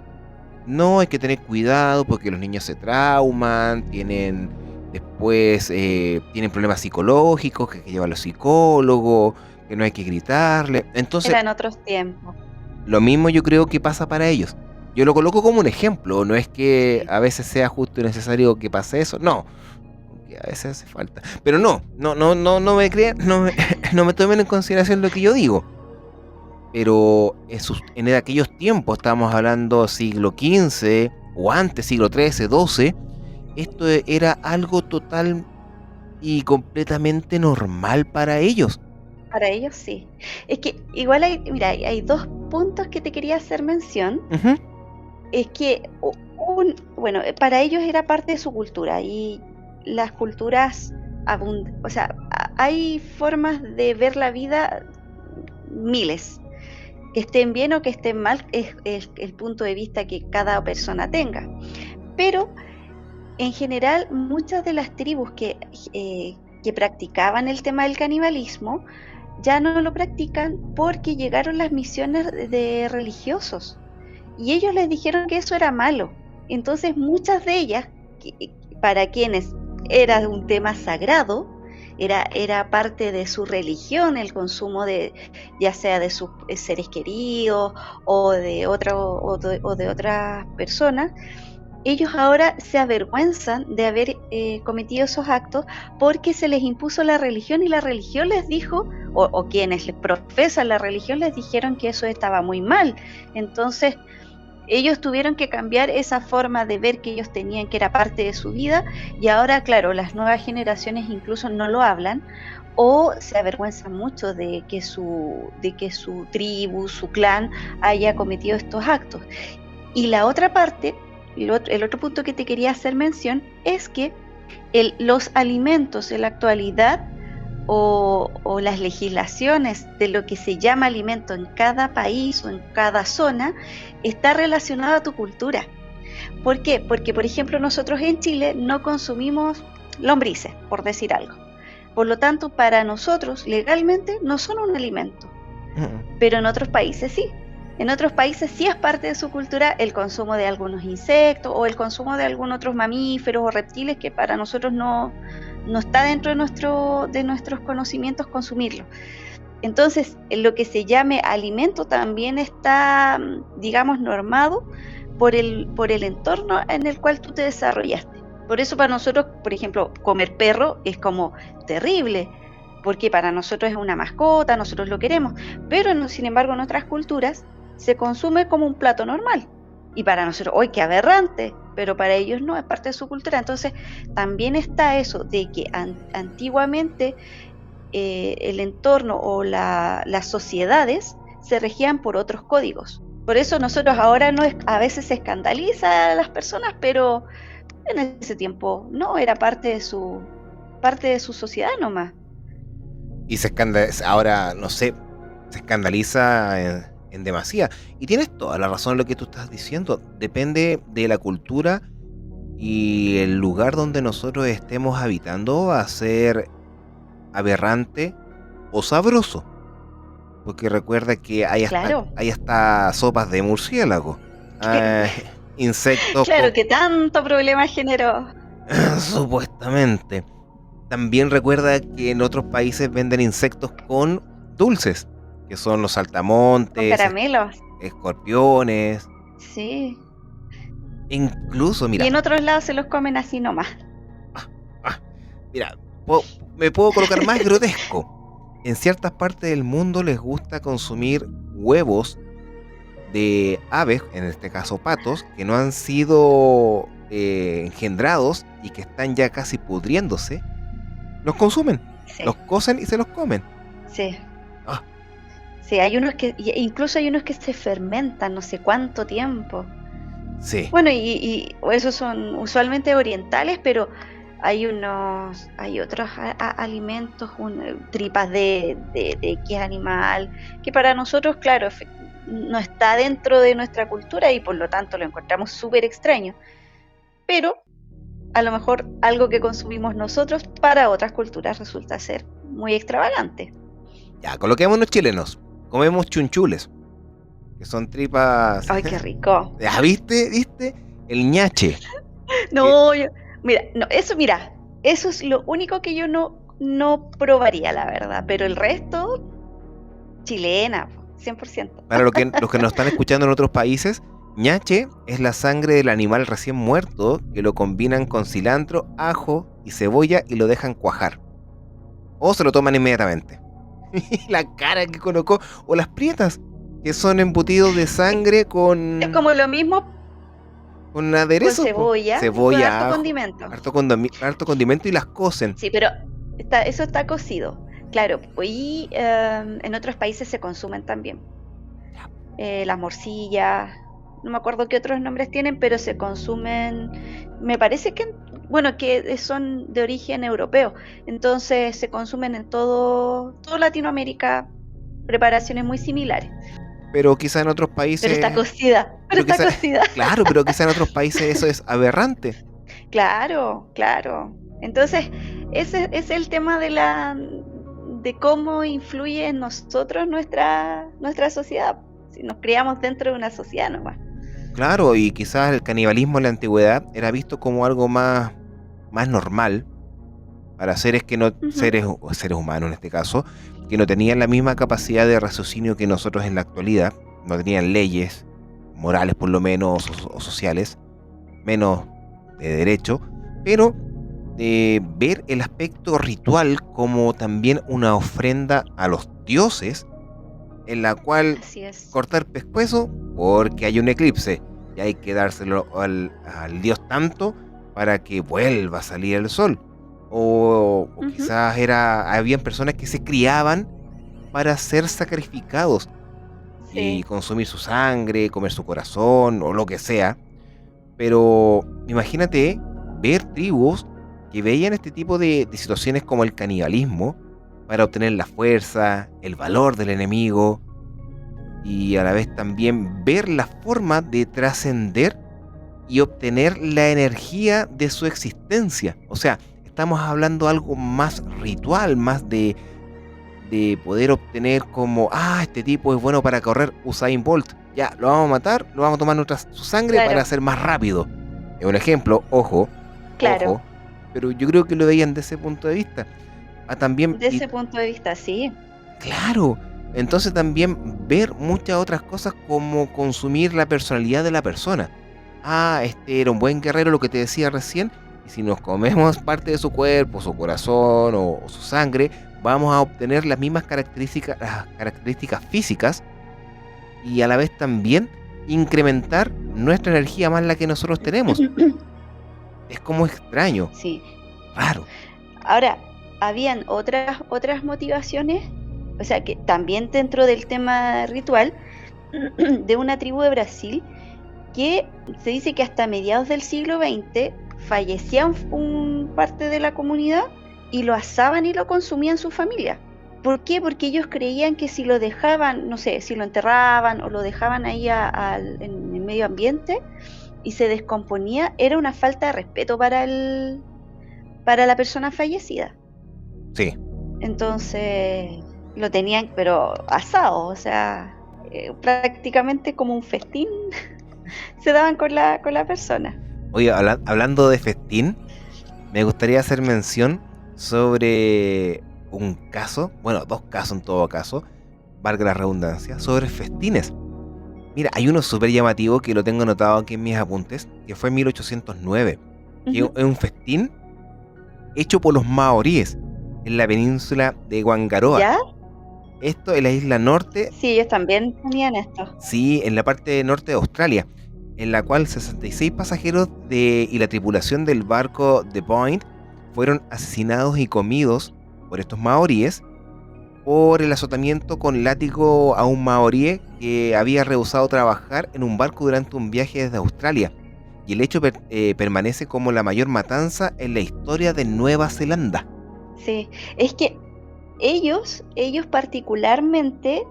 A: No, hay que tener cuidado porque los niños se trauman, tienen después tienen problemas psicológicos que hay que llevar a los psicólogos, que no hay que gritarle. Entonces,
B: Eran otros tiempos.
A: lo mismo yo creo que pasa para ellos. Yo lo coloco como un ejemplo, no es que
B: Sí.
A: a veces sea justo y necesario que pase eso, no, porque a veces hace falta. Pero no me crean, no me tomen en consideración lo que yo digo. Pero en aquellos tiempos, estábamos hablando siglo XV o antes, siglo XIII, XII, esto era algo total y completamente normal para ellos.
B: Para ellos sí. Es que igual hay, mira, hay dos puntos que te quería hacer mención.
A: Ujú,
B: Es que bueno, para ellos era parte de su cultura y las culturas o sea, hay formas de ver la vida miles. Que estén bien o que estén mal es el punto de vista que cada persona tenga. Pero en general, muchas de las tribus que practicaban el tema del canibalismo ya no lo practican porque llegaron las misiones de religiosos y ellos les dijeron que eso era malo. Entonces muchas de ellas, para quienes era un tema sagrado, era parte de su religión el consumo de, ya sea de sus seres queridos o de otras personas, ellos ahora se avergüenzan de haber cometido esos actos porque se les impuso la religión y la religión les dijo, o quienes les profesan la religión les dijeron que eso estaba muy mal. Entonces, ellos tuvieron que cambiar esa forma de ver que ellos tenían, que era parte de su vida, y ahora, claro, las nuevas generaciones incluso no lo hablan o se avergüenzan mucho de que su tribu, su clan haya cometido estos actos. Y la otra parte, el otro punto que te quería hacer mención es que los alimentos en la actualidad o las legislaciones de lo que se llama alimento en cada país o en cada zona está relacionado a tu cultura. ¿Por qué? Porque, por ejemplo, nosotros en Chile no consumimos lombrices, por decir algo. Por lo tanto, para nosotros, legalmente, no son un alimento. Pero en otros países sí. En otros países sí es parte de su cultura el consumo de algunos insectos o el consumo de algunos otros mamíferos o reptiles que para nosotros no está dentro de nuestros conocimientos consumirlo. Entonces, lo que se llame alimento también está, digamos, normado por el entorno en el cual tú te desarrollaste. Por eso para nosotros, por ejemplo, comer perro es como terrible, porque para nosotros es una mascota, nosotros lo queremos, pero sin embargo en otras culturas se consume como un plato normal. Y para nosotros, ¡ay, qué aberrante! Pero para ellos no, es parte de su cultura. Entonces, también está eso de que antiguamente el entorno o las sociedades se regían por otros códigos. Por eso nosotros ahora a veces se escandaliza a las personas, pero en ese tiempo no, era parte de su sociedad nomás.
A: Y ahora, no sé, se escandaliza en demasía. Y tienes toda la razón en lo que tú estás diciendo. Depende de la cultura y el lugar donde nosotros estemos habitando, va a ser aberrante o sabroso. Porque recuerda que hay hasta sopas de murciélago. Insectos.
B: Claro, que tanto problema generó.
A: Supuestamente. También recuerda que en otros países venden insectos con dulces, que son los saltamontes,
B: con caramelos,
A: escorpiones.
B: Sí.
A: Incluso, mira.
B: Y en otros lados se los comen así nomás.
A: Mira, me puedo colocar más grotesco. En ciertas partes del mundo les gusta consumir huevos de aves, en este caso patos, que no han sido engendrados y que están ya casi pudriéndose. Los consumen, sí. Los cocen y se los comen.
B: Sí. Sí, incluso hay unos que se fermentan no sé cuánto tiempo.
A: Sí.
B: Bueno, y esos son usualmente orientales, pero hay otros alimentos, tripas de X animal, que para nosotros, claro, no está dentro de nuestra cultura y por lo tanto lo encontramos súper extraño. Pero a lo mejor algo que consumimos nosotros para otras culturas resulta ser muy extravagante.
A: Ya, coloquémonos chilenos. Comemos chunchules, que son tripas...
B: ¡Ay, qué rico!
A: ¿Ya viste? El ñache.
B: No, eso es lo único que yo no probaría, la verdad. Pero el resto, chilena, 100%.
A: Para los que nos están escuchando en otros países, ñache es la sangre del animal recién muerto que lo combinan con cilantro, ajo y cebolla y lo dejan cuajar. O se lo toman inmediatamente. La cara que colocó. O las prietas, que son embutidos de sangre con...
B: Es como lo mismo.
A: Con aderezo.
B: Con cebolla,
A: con
B: harto condimento.
A: Harto condimento y las cocen.
B: Sí, pero eso está cocido. Claro, y en otros países se consumen también. Las morcillas, no me acuerdo qué otros nombres tienen, pero se consumen, me parece que son de origen europeo, entonces se consumen en todo Latinoamérica, preparaciones muy similares.
A: Pero quizá en otros países...
B: Pero está cocida.
A: Claro, pero quizá en otros países eso es aberrante.
B: Claro. Entonces, ese es el tema de cómo influye en nosotros nuestra sociedad. Si nos criamos dentro de una sociedad nomás.
A: Claro, y quizás el canibalismo en la antigüedad era visto como algo más normal para seres que no, seres humanos en este caso, que no tenían la misma capacidad de raciocinio que nosotros en la actualidad, no tenían leyes morales por lo menos o sociales, menos de derecho, pero ver el aspecto ritual como también una ofrenda a los dioses, en la cual cortar pescuezo porque hay un eclipse, y hay que dárselo al dios tanto para que vuelva a salir el sol. O
B: Ujú.
A: quizás habían personas que se criaban para ser sacrificados y
B: Sí.
A: consumir su sangre, comer su corazón o lo que sea. Pero imagínate ver tribus que veían este tipo de situaciones como el canibalismo para obtener la fuerza, el valor del enemigo y a la vez también ver la forma de trascender y obtener la energía de su existencia. O sea, estamos hablando de algo más ritual, más de poder obtener como, este tipo es bueno para correr Usain Bolt. Ya, lo vamos a matar, lo vamos a tomar su sangre para
B: Claro,
A: ser más rápido. Es un ejemplo, ojo,
B: claro.
A: ojo, pero yo creo que lo veían de ese punto de vista. También,
B: De
A: y
B: ese punto de vista, sí.
A: claro, entonces también ver muchas otras cosas como consumir la personalidad de la persona. Este era un buen guerrero, lo que te decía recién, y si nos comemos parte de su cuerpo, su corazón o su sangre, vamos a obtener las características físicas y a la vez también incrementar nuestra energía más la que nosotros tenemos. Es como extraño,
B: Sí.
A: raro.
B: Ahora, habían otras motivaciones, o sea, que también dentro del tema ritual, de una tribu de Brasil que se dice que hasta mediados del siglo XX fallecía un parte de la comunidad y lo asaban y lo consumían su familia. ¿Por qué? Porque ellos creían que si lo dejaban, no sé, si lo enterraban o lo dejaban ahí en el medio ambiente y se descomponía, era una falta de respeto para la persona fallecida.
A: Sí.
B: Entonces lo tenían, pero asado, o sea, prácticamente como un festín se daban con la persona.
A: Oye, hablando de festín, me gustaría hacer mención sobre un caso, bueno, dos casos en todo caso, valga la redundancia, sobre festines. Mira, hay uno súper llamativo que lo tengo anotado aquí en mis apuntes, que fue en 1809, que
B: Ujú.
A: es un festín hecho por los maoríes en la península de Guangaroa.
B: ¿Ya?
A: Esto en la isla norte,
B: Sí, ellos también tenían esto.
A: sí, en la parte norte de Australia, en la cual 66 pasajeros y la tripulación del barco The Point fueron asesinados y comidos por estos maoríes por el azotamiento con látigo a un maorí que había rehusado trabajar en un barco durante un viaje desde Australia. Y el hecho permanece como la mayor matanza en la historia de Nueva Zelanda.
B: Sí, es que ellos particularmente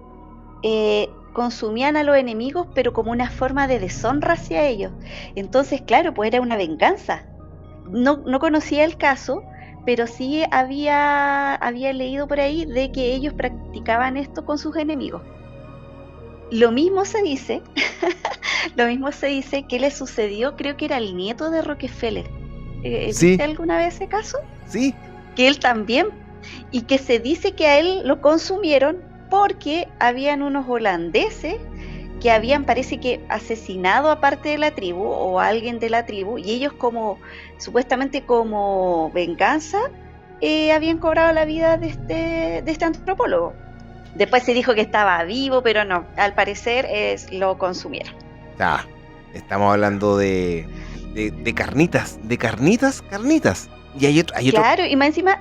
B: consumían a los enemigos, pero como una forma de deshonra hacia ellos. Entonces, claro, pues era una venganza. No conocía el caso, pero sí había leído por ahí de que ellos practicaban esto con sus enemigos. Lo mismo se dice, lo mismo se dice que le sucedió, creo que era el nieto de Rockefeller. ¿Viste
A: Sí,
B: alguna vez ese caso?
A: sí,
B: Que él también, y que se dice que a él lo consumieron porque habían unos holandeses que habían, parece que, asesinado a parte de la tribu o a alguien de la tribu, y ellos supuestamente como venganza, habían cobrado la vida de este antropólogo. Después se dijo que estaba vivo, pero no, al parecer lo consumieron.
A: ah, estamos hablando de carnitas, carnitas. Y hay otro,
B: Claro, y más encima,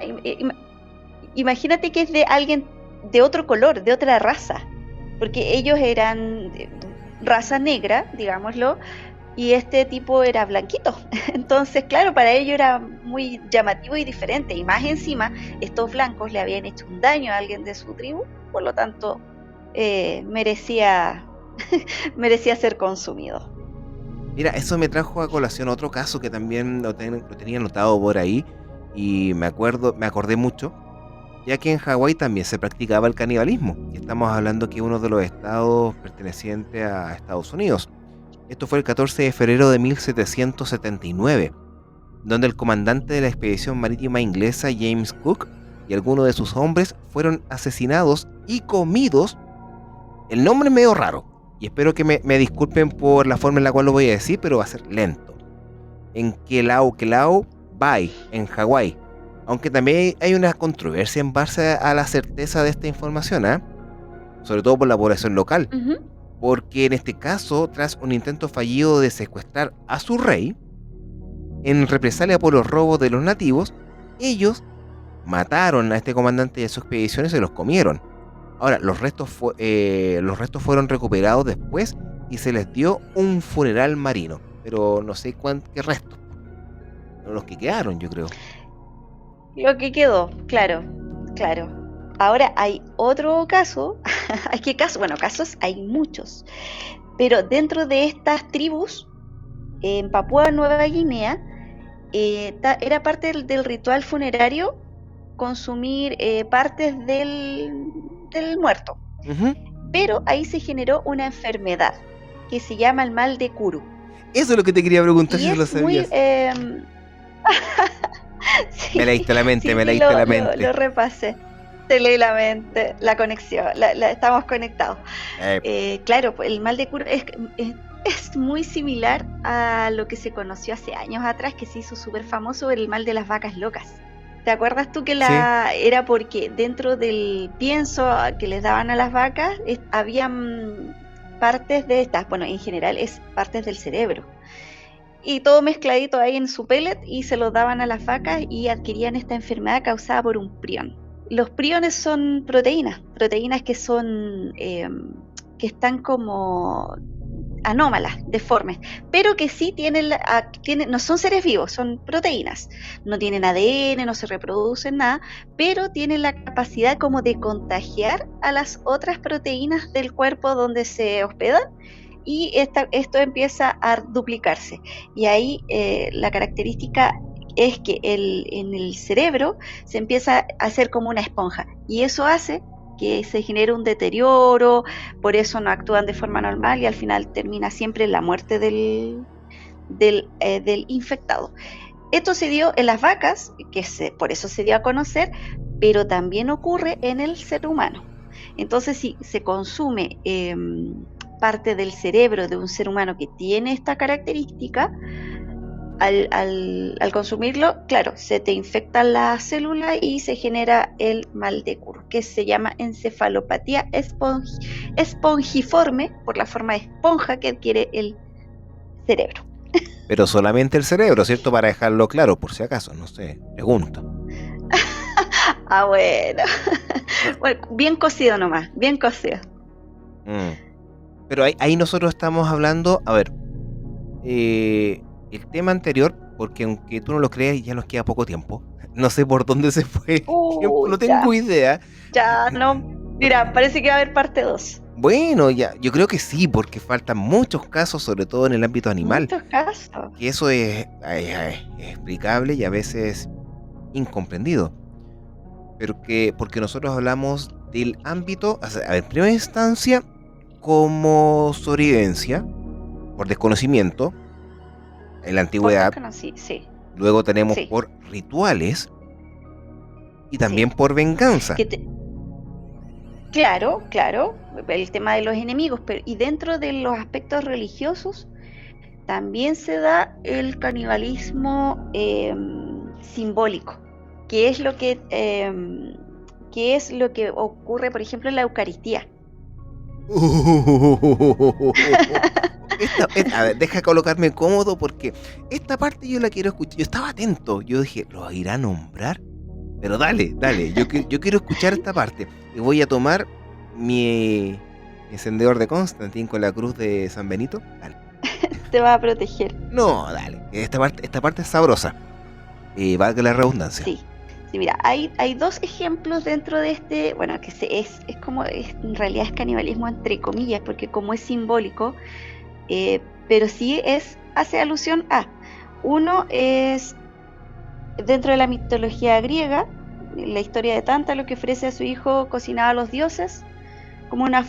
B: imagínate que es de alguien de otro color, de otra raza, porque ellos eran raza negra, digámoslo, y este tipo era blanquito. Entonces, claro, para ellos era muy llamativo y diferente, y más encima, estos blancos le habían hecho un daño a alguien de su tribu, por lo tanto, merecía, merecía ser consumido.
A: mira, eso me trajo a colación otro caso que también lo tenía anotado por ahí y me acordé mucho, ya que en Hawái también se practicaba el canibalismo. Y estamos hablando que uno de los estados pertenecientes a Estados Unidos. Esto fue el 14 de febrero de 1779, donde el comandante de la expedición marítima inglesa James Cook y algunos de sus hombres fueron asesinados y comidos. El nombre es medio raro, y espero que me disculpen por la forma en la cual lo voy a decir, pero va a ser lento. En Kelaukelao Bay, en Hawái. Aunque también hay una controversia en base a la certeza de esta información, sobre todo por la población local.
B: Ujú.
A: porque en este caso, tras un intento fallido de secuestrar a su rey, en represalia por los robos de los nativos, ellos mataron a este comandante y a su expedición y se los comieron. Ahora, los restos fueron recuperados después y se les dio un funeral marino, pero no sé qué restos, los que quedaron, yo creo.
B: Lo que quedó, claro. Ahora hay otro caso, ¿qué caso? Bueno, casos hay muchos, pero dentro de estas tribus, en Papúa Nueva Guinea, era parte del ritual funerario consumir partes del muerto.
A: Ujú.
B: Pero ahí se generó una enfermedad que se llama el mal de Kuru.
A: Eso es lo que te quería preguntar,
B: Y
A: si lo
B: es muy...
A: sabías.
B: sí,
A: Me leíste la mente,
B: sí,
A: me leíste la mente.
B: lo repasé. Te leí la mente, la conexión, estamos conectados. Claro, pues, el mal de Kuru es muy similar a lo que se conoció hace años atrás, que se hizo súper famoso, el mal de las vacas locas. ¿Te acuerdas tú que era porque dentro del pienso que les daban a las vacas habían partes de estas, bueno, en general es partes del cerebro, y todo mezcladito ahí en su pellet, y se lo daban a las vacas y adquirían esta enfermedad causada por un prión. Los priones son proteínas que son que están como anómalas, deformes, pero que sí tienen, no son seres vivos, son proteínas, no tienen ADN, no se reproducen nada, pero tienen la capacidad como de contagiar a las otras proteínas del cuerpo donde se hospedan, y esto empieza a duplicarse, y ahí la característica es que en el cerebro se empieza a hacer como una esponja, y eso hace que se genera un deterioro, por eso no actúan de forma normal y al final termina siempre en la muerte del infectado. Esto se dio en las vacas, por eso se dio a conocer, pero también ocurre en el ser humano. Entonces, si se consume parte del cerebro de un ser humano que tiene esta característica, al consumirlo, claro, se te infecta la célula y se genera el mal de Kuru, que se llama encefalopatía espongiforme, por la forma de esponja que adquiere el cerebro.
A: Pero solamente el cerebro, ¿cierto? Para dejarlo claro, por si acaso, no sé, pregunto.
B: Bueno. Bueno, bien cocido nomás, bien cocido.
A: Pero ahí nosotros estamos hablando, a ver, el tema anterior, porque aunque tú no lo creas, ya nos queda poco tiempo. No sé por dónde se fue el tiempo, no tengo idea.
B: Ya, no. Mira, parece que va a haber parte 2.
A: Bueno, ya, yo creo que sí, porque faltan muchos casos, sobre todo en el ámbito animal.
B: Muchos casos.
A: Que eso es explicable y a veces incomprendido. Pero porque nosotros hablamos del ámbito, a ver, en primera instancia, como sobrevivencia, por desconocimiento, en la antigüedad.
B: Sí.
A: Luego tenemos por rituales y también por venganza.
B: Claro, el tema de los enemigos, y dentro de los aspectos religiosos también se da el canibalismo simbólico, que es lo que ocurre, por ejemplo, en la Eucaristía.
A: A ver, deja colocarme cómodo porque esta parte yo la quiero escuchar. Yo estaba atento, yo dije, ¿lo irá a nombrar? Pero dale, yo quiero escuchar esta parte. Y voy a tomar mi encendedor de Constantin con la cruz de San Benito. Dale.
B: Te va a proteger.
A: No, dale, esta parte es sabrosa. Valga la redundancia.
B: Sí, mira, hay dos ejemplos dentro de este, bueno, que en realidad es canibalismo entre comillas, porque como es simbólico, pero sí hace alusión a, uno es dentro de la mitología griega, la historia de Tántalo, que ofrece a su hijo cocinado a los dioses como una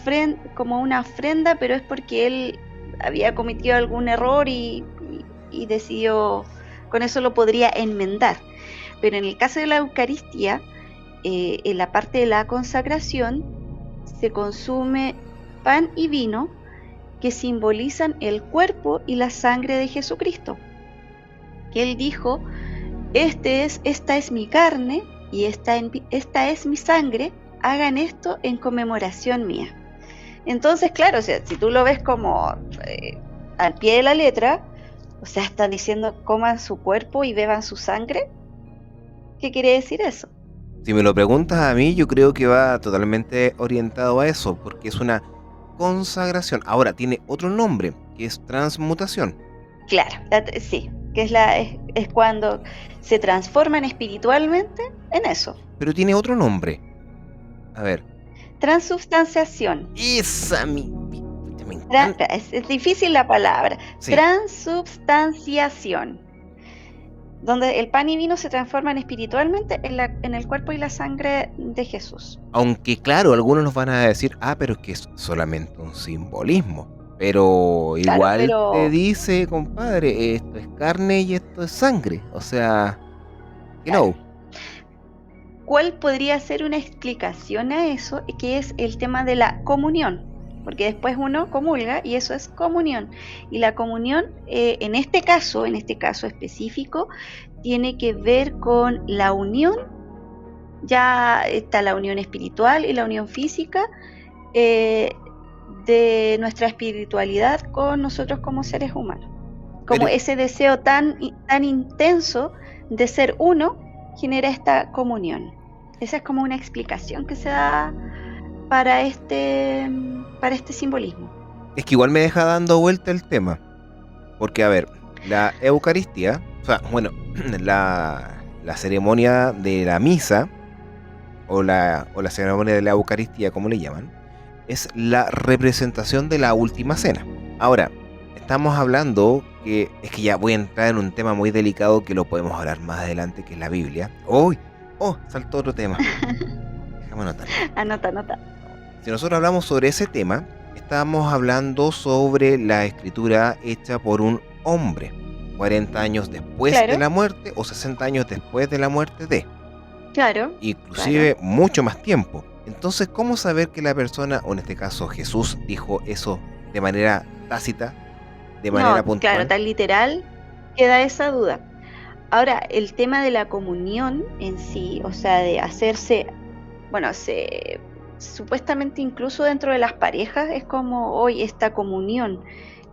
B: ofrenda, pero es porque él había cometido algún error y decidió, con eso lo podría enmendar. Pero en el caso de la Eucaristía, en la parte de la consagración, se consume pan y vino que simbolizan el cuerpo y la sangre de Jesucristo. Que él dijo, esta es mi carne y esta es mi sangre, hagan esto en conmemoración mía. Entonces, claro, o sea, si tú lo ves como al pie de la letra, o sea, están diciendo coman su cuerpo y beban su sangre. ¿Qué quiere decir eso?
A: Si me lo preguntas a mí, yo creo que va totalmente orientado a eso, porque es una consagración. Ahora, tiene otro nombre, que es transmutación,
B: Claro, sí, que es cuando se transforman espiritualmente en eso.
A: pero tiene otro nombre. A ver,
B: Transubstanciación.
A: esa me encanta.
B: Es difícil la palabra.
A: Sí,
B: Transubstanciación. Donde el pan y vino se transforman espiritualmente en el cuerpo y la sangre de Jesús.
A: aunque claro, algunos nos van a decir, pero es que es solamente un simbolismo. Pero
B: Claro,
A: igual te
B: pero
A: dice, compadre, esto es carne y esto es sangre. O sea,
B: claro.
A: no.
B: ¿Cuál podría ser una explicación a eso? Que es el tema de la comunión. Porque después uno comulga y eso es comunión. Y la comunión, en este caso específico, tiene que ver con la unión. Ya está la unión espiritual y la unión física de nuestra espiritualidad con nosotros como seres humanos. Como
A: Pero,
B: ese deseo tan intenso de ser uno genera esta comunión. Esa es como una explicación que se da para este simbolismo.
A: es que igual me deja dando vuelta el tema. Porque, a ver, la Eucaristía, o sea, bueno, la ceremonia de la misa, o la ceremonia de la Eucaristía, como le llaman, es la representación de la última cena. Ahora, estamos hablando que, es que ya voy a entrar en un tema muy delicado que lo podemos hablar más adelante, que es la Biblia. ¡Uy! ¡Oh! Saltó otro tema. Déjame anotar.
B: Anota.
A: Si nosotros hablamos sobre ese tema, estamos hablando sobre la escritura hecha por un hombre, 40 años después de
B: Claro,
A: la muerte o 60 años después de la muerte de,
B: claro.
A: inclusive mucho más tiempo. Entonces, ¿cómo saber que la persona, o en este caso Jesús, dijo eso de manera tácita, de manera
B: No, claro,
A: puntual?
B: tan literal queda esa duda. Ahora, el tema de la comunión en sí, o sea, de hacerse, bueno, supuestamente incluso dentro de las parejas es como hoy esta comunión,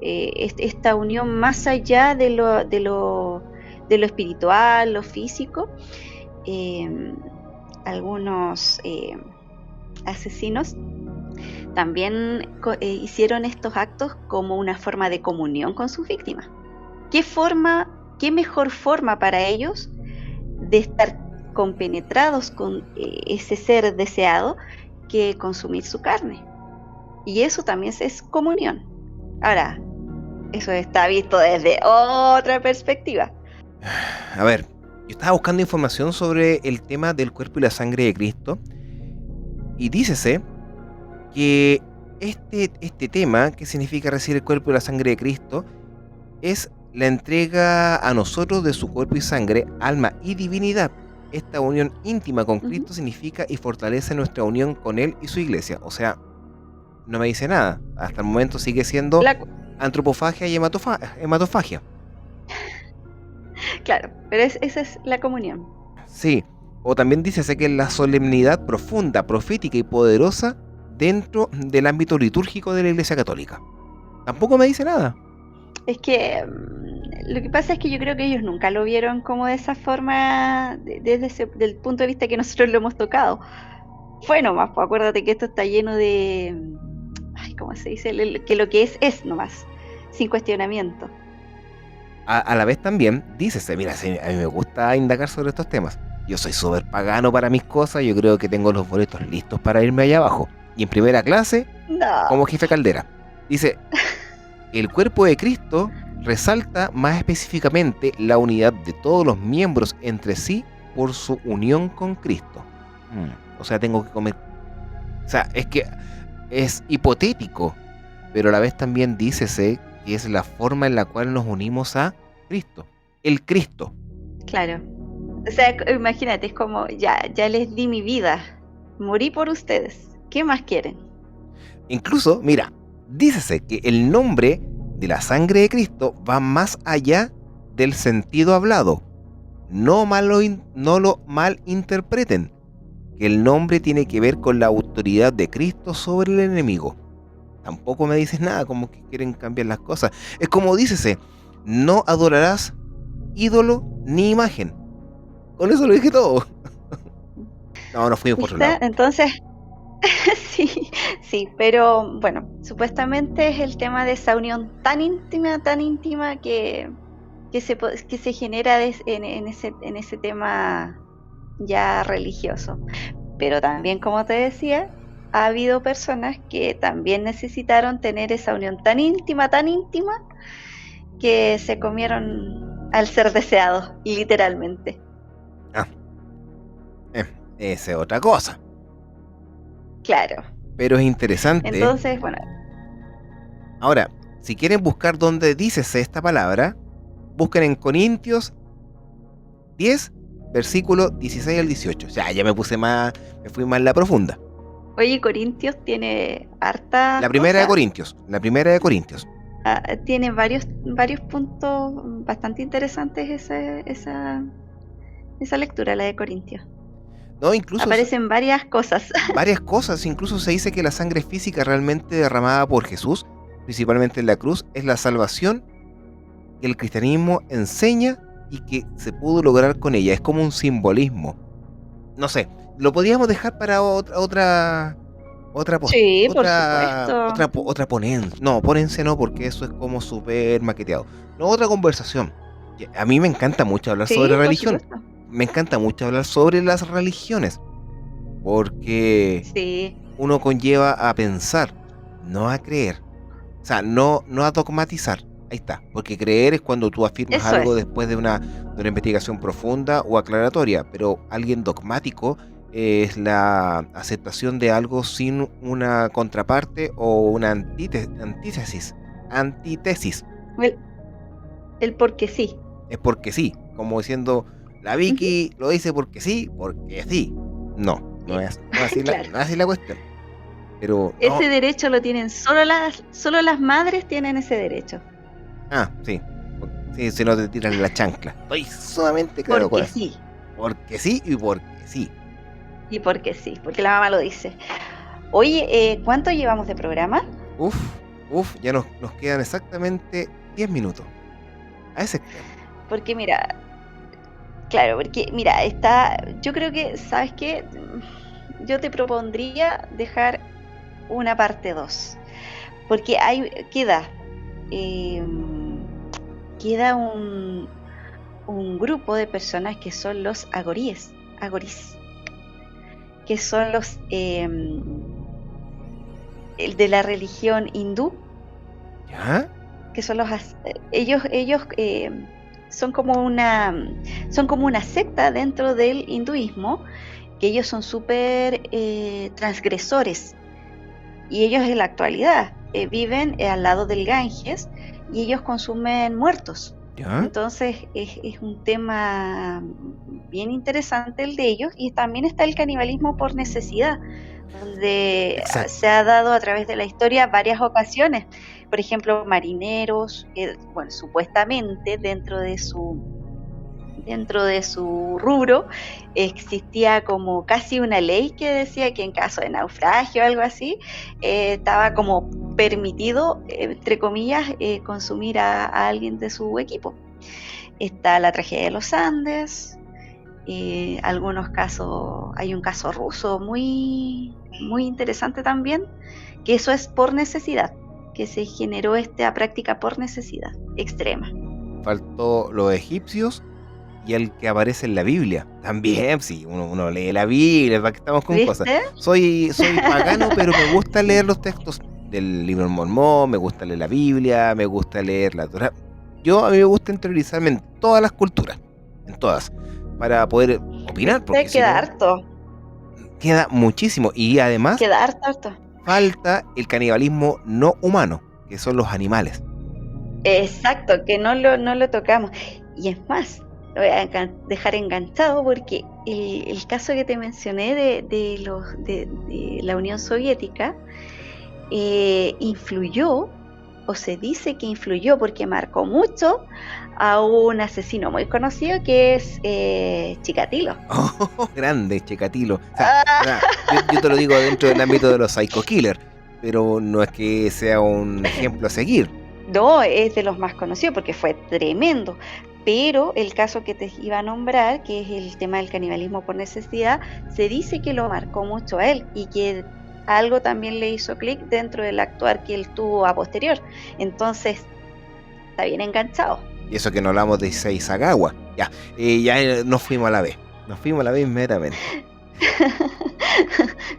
B: esta unión más allá de lo espiritual, lo físico. eh, Algunos asesinos también hicieron estos actos como una forma de comunión con sus víctimas. ¿Qué mejor forma para ellos de estar compenetrados con ese ser deseado que consumir su carne? Y eso también es comunión. Ahora, eso está visto desde otra perspectiva.
A: A ver, yo estaba buscando información sobre el tema del cuerpo y la sangre de Cristo, y dícese que este tema, que significa recibir el cuerpo y la sangre de Cristo, es la entrega a nosotros de su cuerpo y sangre, alma y divinidad. Esta unión íntima con
B: Ujú.
A: Cristo significa y fortalece nuestra unión con Él y su iglesia. O sea, no me dice nada. Hasta el momento sigue siendo
B: La,
A: antropofagia y hematofagia.
B: claro, pero esa es la comunión.
A: Sí. O también dícese que es la solemnidad profunda, profética y poderosa dentro del ámbito litúrgico de la Iglesia Católica. Tampoco me dice nada.
B: Es que lo que pasa es que yo creo que ellos nunca lo vieron como de esa forma, desde del punto de vista que nosotros lo hemos tocado. Fue nomás, pues acuérdate que esto está lleno de, ay, ¿cómo se dice? Que lo que es nomás, sin cuestionamiento.
A: A la vez también, dícese, mira, sí, a mí me gusta indagar sobre estos temas. Yo soy súper pagano para mis cosas, yo creo que tengo los boletos listos para irme allá abajo. Y en primera clase,
B: No,
A: como jefe caldera. Dice, el cuerpo de Cristo resalta más específicamente la unidad de todos los miembros entre sí por su unión con Cristo. O sea, tengo que comer. O sea, es que es hipotético, pero a la vez también dícese que es la forma en la cual nos unimos a Cristo. El Cristo.
B: claro. O sea, imagínate, es como, ya les di mi vida, morí por ustedes. ¿Qué más quieren?
A: Incluso, mira, dícese que el nombre de la sangre de Cristo va más allá del sentido hablado. No lo malinterpreten, que el nombre tiene que ver con la autoridad de Cristo sobre el enemigo. tampoco me dices nada, como que quieren cambiar las cosas. Es como dícese, no adorarás ídolo ni imagen. Con eso lo dije todo. No, nos fuimos por otro
B: ¿Viste?
A: lado.
B: Entonces, sí, pero bueno, supuestamente es el tema de esa unión tan íntima que se genera en ese tema ya religioso. Pero también, como te decía, ha habido personas que también necesitaron tener esa unión tan íntima, que se comieron al ser deseado, literalmente.
A: Ah, esa es otra cosa.
B: Claro.
A: Pero es interesante.
B: Entonces, bueno,
A: Ahora, si quieren buscar dónde dícese esta palabra, busquen en Corintios 10, versículo 16 al 18. O sea, ya me fui más en la profunda.
B: oye, Corintios tiene harta
A: La primera de
B: cosa.
A: Corintios.
B: Tiene varios puntos bastante interesantes esa lectura, la de Corintios.
A: No, incluso
B: Aparecen varias cosas.
A: varias cosas. Incluso se dice que la sangre física realmente derramada por Jesús, principalmente en la cruz, es la salvación que el cristianismo enseña y que se pudo lograr con ella. Es como un simbolismo. No sé, lo podríamos dejar para otra
B: Sí, por supuesto.
A: otra ponencia. No, ponencia no, porque eso es como súper maqueteado. No, otra conversación. A mí me encanta mucho hablar sobre
B: Sí, por
A: religión.
B: supuesto.
A: Me encanta mucho hablar sobre las religiones, porque
B: Sí,
A: uno conlleva a pensar, no a creer. O sea, no a dogmatizar. Ahí está. Porque creer es cuando tú afirmas
B: eso
A: algo
B: es.
A: después de una investigación profunda o aclaratoria. Pero alguien dogmático es la aceptación de algo sin una contraparte o una antítesis. Antítesis.
B: El porque sí.
A: Es porque sí. Como diciendo, la
B: Ujú.
A: Vicky lo dice porque sí. No es así
B: Claro.
A: no es así la cuestión. Pero no.
B: Ese derecho lo tienen solo las madres tienen ese derecho.
A: Sí. Sí, si no te tiran la chancla. Estoy sumamente claro con
B: Porque
A: eso.
B: sí.
A: Porque sí y porque sí.
B: Y porque sí, porque la mamá lo dice. Oye, ¿cuánto llevamos de programa?
A: Uf, ya nos quedan exactamente 10 minutos. A ese extremo.
B: Porque mira, yo creo que, ¿sabes qué? Yo te propondría dejar una parte 2, porque queda un grupo de personas que son los agorís, que son los el de la religión hindú,
A: ¿Ya?
B: que son ellos son como una secta dentro del hinduismo, que ellos son súper transgresores, y ellos en la actualidad viven al lado del Ganges y ellos consumen muertos.
A: ¿Ya?
B: Entonces es un tema bien interesante el de ellos, y también está el canibalismo por necesidad, donde
A: Exacto.
B: se ha dado a través de la historia varias ocasiones. Por ejemplo, marineros, supuestamente dentro de su rubro existía como casi una ley que decía que en caso de naufragio o algo así, estaba como permitido, entre comillas, consumir a alguien de su equipo. Está la tragedia de los Andes, algunos casos, hay un caso ruso muy, muy interesante también, que eso es por necesidad, que se generó esta práctica por necesidad extrema.
A: Faltó los egipcios y el que aparece en la Biblia. También, sí, uno lee la Biblia, ¿para qué estamos con cosas?
B: ¿Viste?
A: Soy pagano, pero me gusta leer los textos del libro del Mormón, me gusta leer la Biblia, me gusta leer la Torá. A mí me gusta interiorizarme en todas las culturas, en todas, para poder opinar, porque si
B: Queda
A: no,
B: harto.
A: queda muchísimo. Y además,
B: Queda harto.
A: falta el canibalismo no humano, que son los animales.
B: Exacto, que no lo tocamos. Y es más, lo voy a dejar enganchado porque el caso que te mencioné de la Unión Soviética influyó, o se dice que influyó porque marcó mucho a un asesino muy conocido que es Chikatilo.
A: Oh, grande, Chikatilo. O sea, yo te lo digo dentro del ámbito de los psycho killers. pero no es que sea un ejemplo a seguir.
B: No, es de los más conocidos porque fue tremendo. Pero el caso que te iba a nombrar, que es el tema del canibalismo por necesidad, se dice que lo marcó mucho a él y que algo también le hizo clic dentro del actuar que él tuvo a posterior. Entonces, está bien enganchado.
A: Y eso que no hablamos de Issei Sagawa. Ya nos fuimos a la vez. Nos fuimos a la vez inmediatamente.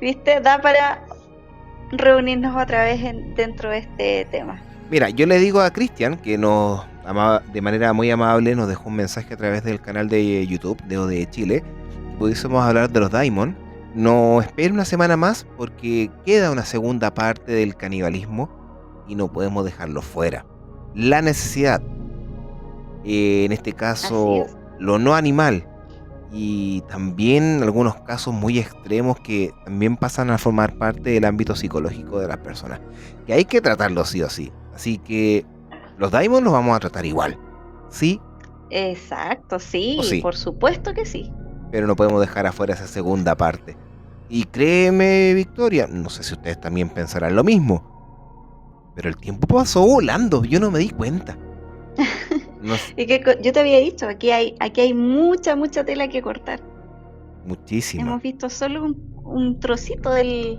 B: ¿Viste? Da para reunirnos otra vez dentro de este tema.
A: Mira, yo le digo a Cristian que de manera muy amable nos dejó un mensaje a través del canal de YouTube de ODE Chile, que pudiésemos hablar de los Daimon. No espere una semana más porque queda una segunda parte del canibalismo y no podemos dejarlo fuera. La necesidad, en este caso lo no animal, y también algunos casos muy extremos que también pasan a formar parte del ámbito psicológico de las personas, que hay que tratarlos sí o sí. Así que los Daimon los vamos a tratar igual, ¿sí?
B: Exacto, sí,
A: Sí,
B: por supuesto que sí.
A: pero no podemos dejar afuera esa segunda parte. Y créeme, Victoria, no sé si ustedes también pensarán lo mismo, pero el tiempo pasó volando, yo no me di cuenta.
B: Y que yo te había dicho, aquí hay mucha tela que cortar.
A: Muchísimo.
B: Hemos visto solo un trocito de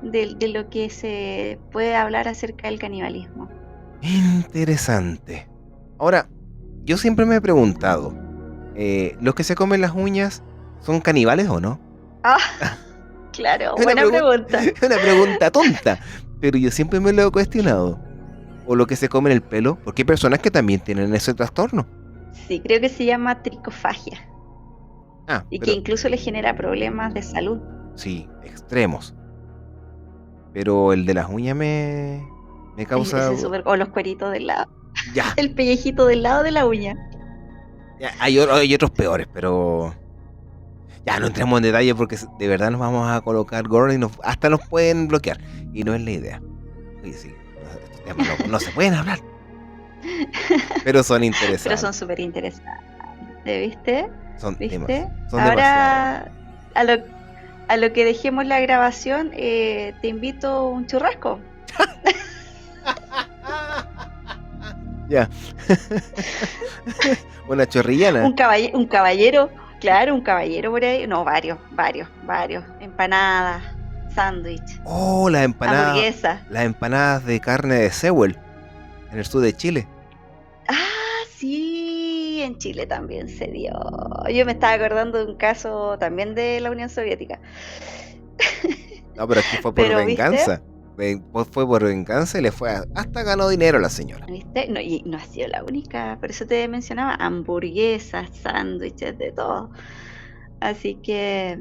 B: lo que se puede hablar acerca del canibalismo.
A: Interesante. Ahora, yo siempre me he preguntado, ¿los que se comen las uñas son caníbales o no?
B: Claro, buena pregunta.
A: Es una pregunta tonta, pero yo siempre me lo he cuestionado. O lo que se comen el pelo, porque hay personas que también tienen ese trastorno.
B: Sí, creo que se llama tricofagia. Y que incluso le genera problemas de salud.
A: Sí, extremos. Pero el de las uñas me causa...
B: O los cueritos del lado.
A: Ya.
B: El pellejito del lado de la uña.
A: Ya, hay otros peores, pero... Ya, no entremos en detalle porque de verdad nos vamos a colocar gore y hasta nos pueden bloquear. Y no es la idea. Oye, sí, estos temas no se pueden hablar. Pero son interesantes.
B: Pero son súper interesantes, ¿viste?
A: ¿Viste? Son
B: ahora, a lo que dejemos la grabación, te invito a un churrasco.
A: Ya. Una chorrillana.
B: Un caballero, claro, un caballero por ahí. No, varios. Empanadas, sándwich.
A: Oh, las empanadas.
B: Hamburguesa.
A: Las empanadas de carne de Sewell, en el sur de Chile.
B: Ah, sí, en Chile también se dio. Yo me estaba acordando de un caso también de la Unión Soviética.
A: No, pero aquí fue por venganza. Fue por venganza y le fue hasta ganó dinero la señora.
B: ¿Viste? No, y no ha sido la única, por eso te mencionaba, hamburguesas, sándwiches, de todo. Así que,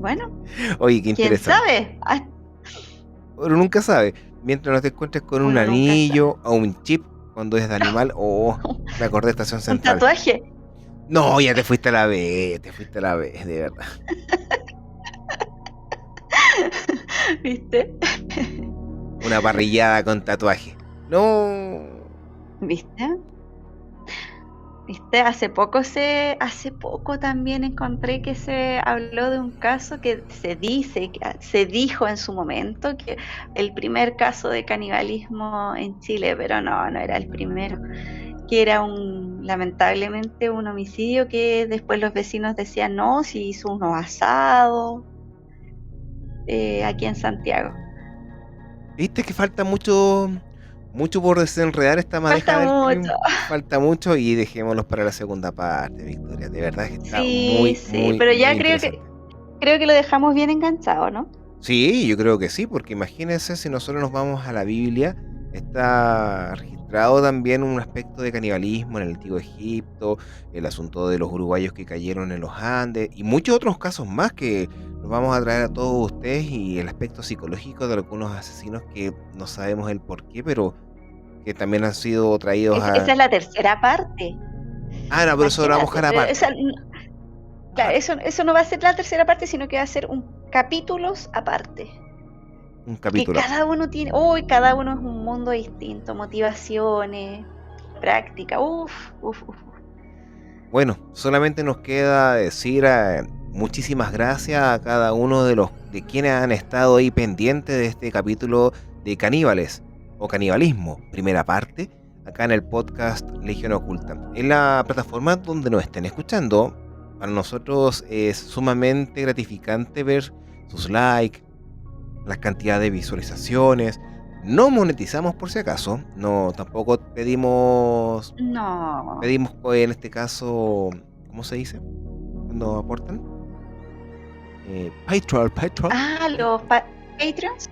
B: bueno.
A: Oye, qué interesante.
B: ¿Quién sabe?
A: Uno nunca sabe. Mientras no te encuentres con un anillo o un chip cuando es de animal, me acordé de Estación Central.
B: ¿Un tatuaje?
A: No, ya te fuiste a la vez, de verdad.
B: ¿Viste?
A: Una parrillada con tatuaje. No.
B: ¿Viste? Hace poco también encontré que se habló de un caso que se dijo en su momento que el primer caso de canibalismo en Chile, pero no era el primero, que era lamentablemente un homicidio que después los vecinos decían no, si hizo unos asados aquí en Santiago.
A: ¿Viste que falta mucho por desenredar esta madeja del crimen? Falta mucho y dejémoslos para la segunda parte, Victoria. De verdad que está muy
B: pero ya
A: muy
B: creo que lo dejamos bien enganchado, ¿no?
A: Sí, yo creo que sí, porque imagínense si nosotros nos vamos a la Biblia, está registrado también un aspecto de canibalismo en el antiguo Egipto, el asunto de los uruguayos que cayeron en los Andes y muchos otros casos más que nos vamos a traer a todos ustedes, y el aspecto psicológico de algunos asesinos que no sabemos el por qué, pero que también han sido traídos
B: Esa es la tercera parte.
A: Ah, no, pero eso lo vamos a dejar aparte.
B: Claro, eso no va a ser la tercera parte, sino que va a ser capítulos aparte.
A: Un capítulo.
B: Que cada uno es un mundo distinto, motivaciones, práctica,
A: Bueno, solamente nos queda decir muchísimas gracias a cada uno de quienes han estado ahí pendientes de este capítulo de Caníbales o Canibalismo, primera parte, acá en el podcast Legión Oculta. En la plataforma donde nos estén escuchando, para nosotros es sumamente gratificante ver sus likes, las cantidades de visualizaciones. No monetizamos por si acaso, no, tampoco pedimos
B: No.
A: en este caso, ¿cómo se dice? Cuando aportan. Patreon.
B: Los Patreons,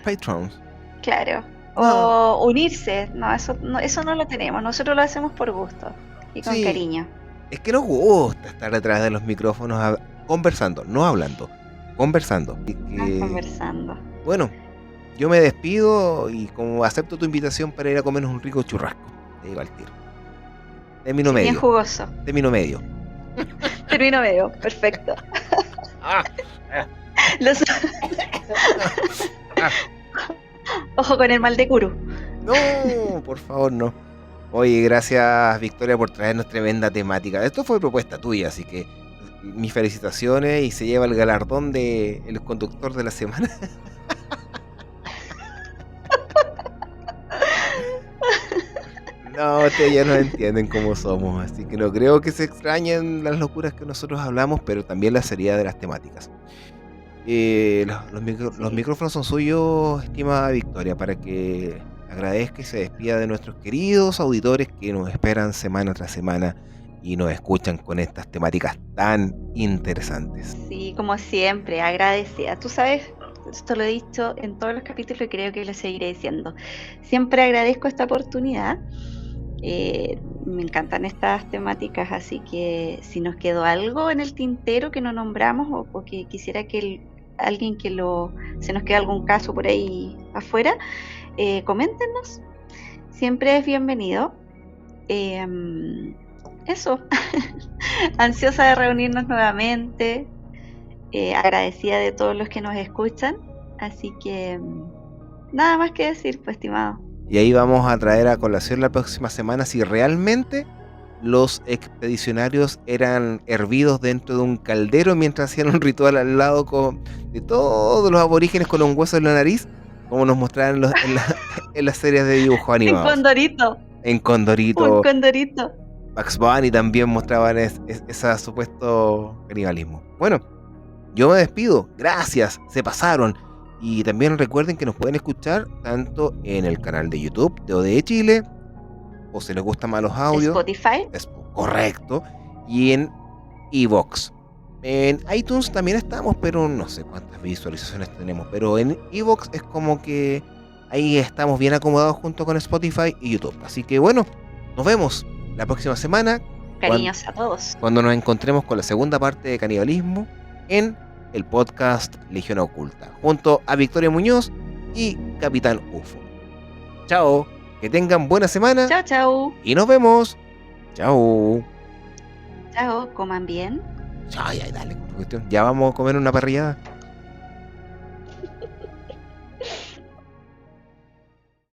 A: Patrons.
B: claro.
A: No,
B: O unirse. No, eso no lo tenemos. Nosotros lo hacemos por gusto y con
A: sí,
B: cariño.
A: es que nos gusta estar detrás de los micrófonos conversando, no hablando, conversando. Y que,
B: Conversando.
A: bueno, yo me despido y como acepto tu invitación para ir a comernos un rico churrasco, te digo al tiro. Término
B: Bien
A: medio,
B: jugoso.
A: término medio.
B: Termino medio. Perfecto. Los- Ojo con el mal de Kuru.
A: No, por favor, no. Oye, gracias Victoria por traernos tremenda temática. Esto fue propuesta tuya, así que mis felicitaciones y se lleva el galardón de el conductor de la semana. No, ustedes ya no entienden cómo somos, así que no creo que se extrañen las locuras que nosotros hablamos, pero también la seriedad de las temáticas. Los micrófonos son suyos, estimada Victoria, para que agradezca y se despida de nuestros queridos auditores que nos esperan semana tras semana y nos escuchan con estas temáticas tan interesantes.
B: Sí, como siempre, agradecida. Tú sabes, esto lo he dicho en todos los capítulos y creo que lo seguiré diciendo. Siempre agradezco esta oportunidad. Me encantan estas temáticas, así que si nos quedó algo en el tintero que no nombramos o que quisiera que alguien se nos quede algún caso por ahí afuera, coméntenos. Siempre es bienvenido. Eso. Ansiosa de reunirnos nuevamente. Agradecida de todos los que nos escuchan. Así que nada más que decir, pues, estimado.
A: Y ahí vamos a traer a colación la próxima semana si realmente los expedicionarios eran hervidos dentro de un caldero mientras hacían un ritual al lado de todos los aborígenes con un hueso en la nariz, como nos mostraron en las series de dibujos animados. En Condorito.
B: Un Condorito.
A: Bugs Bunny también mostraban ese supuesto canibalismo. Bueno, yo me despido. Gracias, se pasaron. Y también recuerden que nos pueden escuchar tanto en el canal de YouTube de ODE Chile, o si les gustan más los audios,
B: Spotify.
A: es correcto, y en iVoox. En iTunes también estamos, pero no sé cuántas visualizaciones tenemos. Pero en iVoox es como que ahí estamos bien acomodados junto con Spotify y YouTube. Así que bueno, nos vemos la próxima semana.
B: Cariños a todos.
A: Cuando nos encontremos con la segunda parte de Canibalismo en el podcast Legión Oculta, junto a Victoria Muñoz y Capitán UFO. Chao, que tengan buena semana.
B: Chao, chao.
A: Y nos vemos. Chao.
B: Chao, coman bien.
A: Ay, dale, ya vamos a comer una parrillada.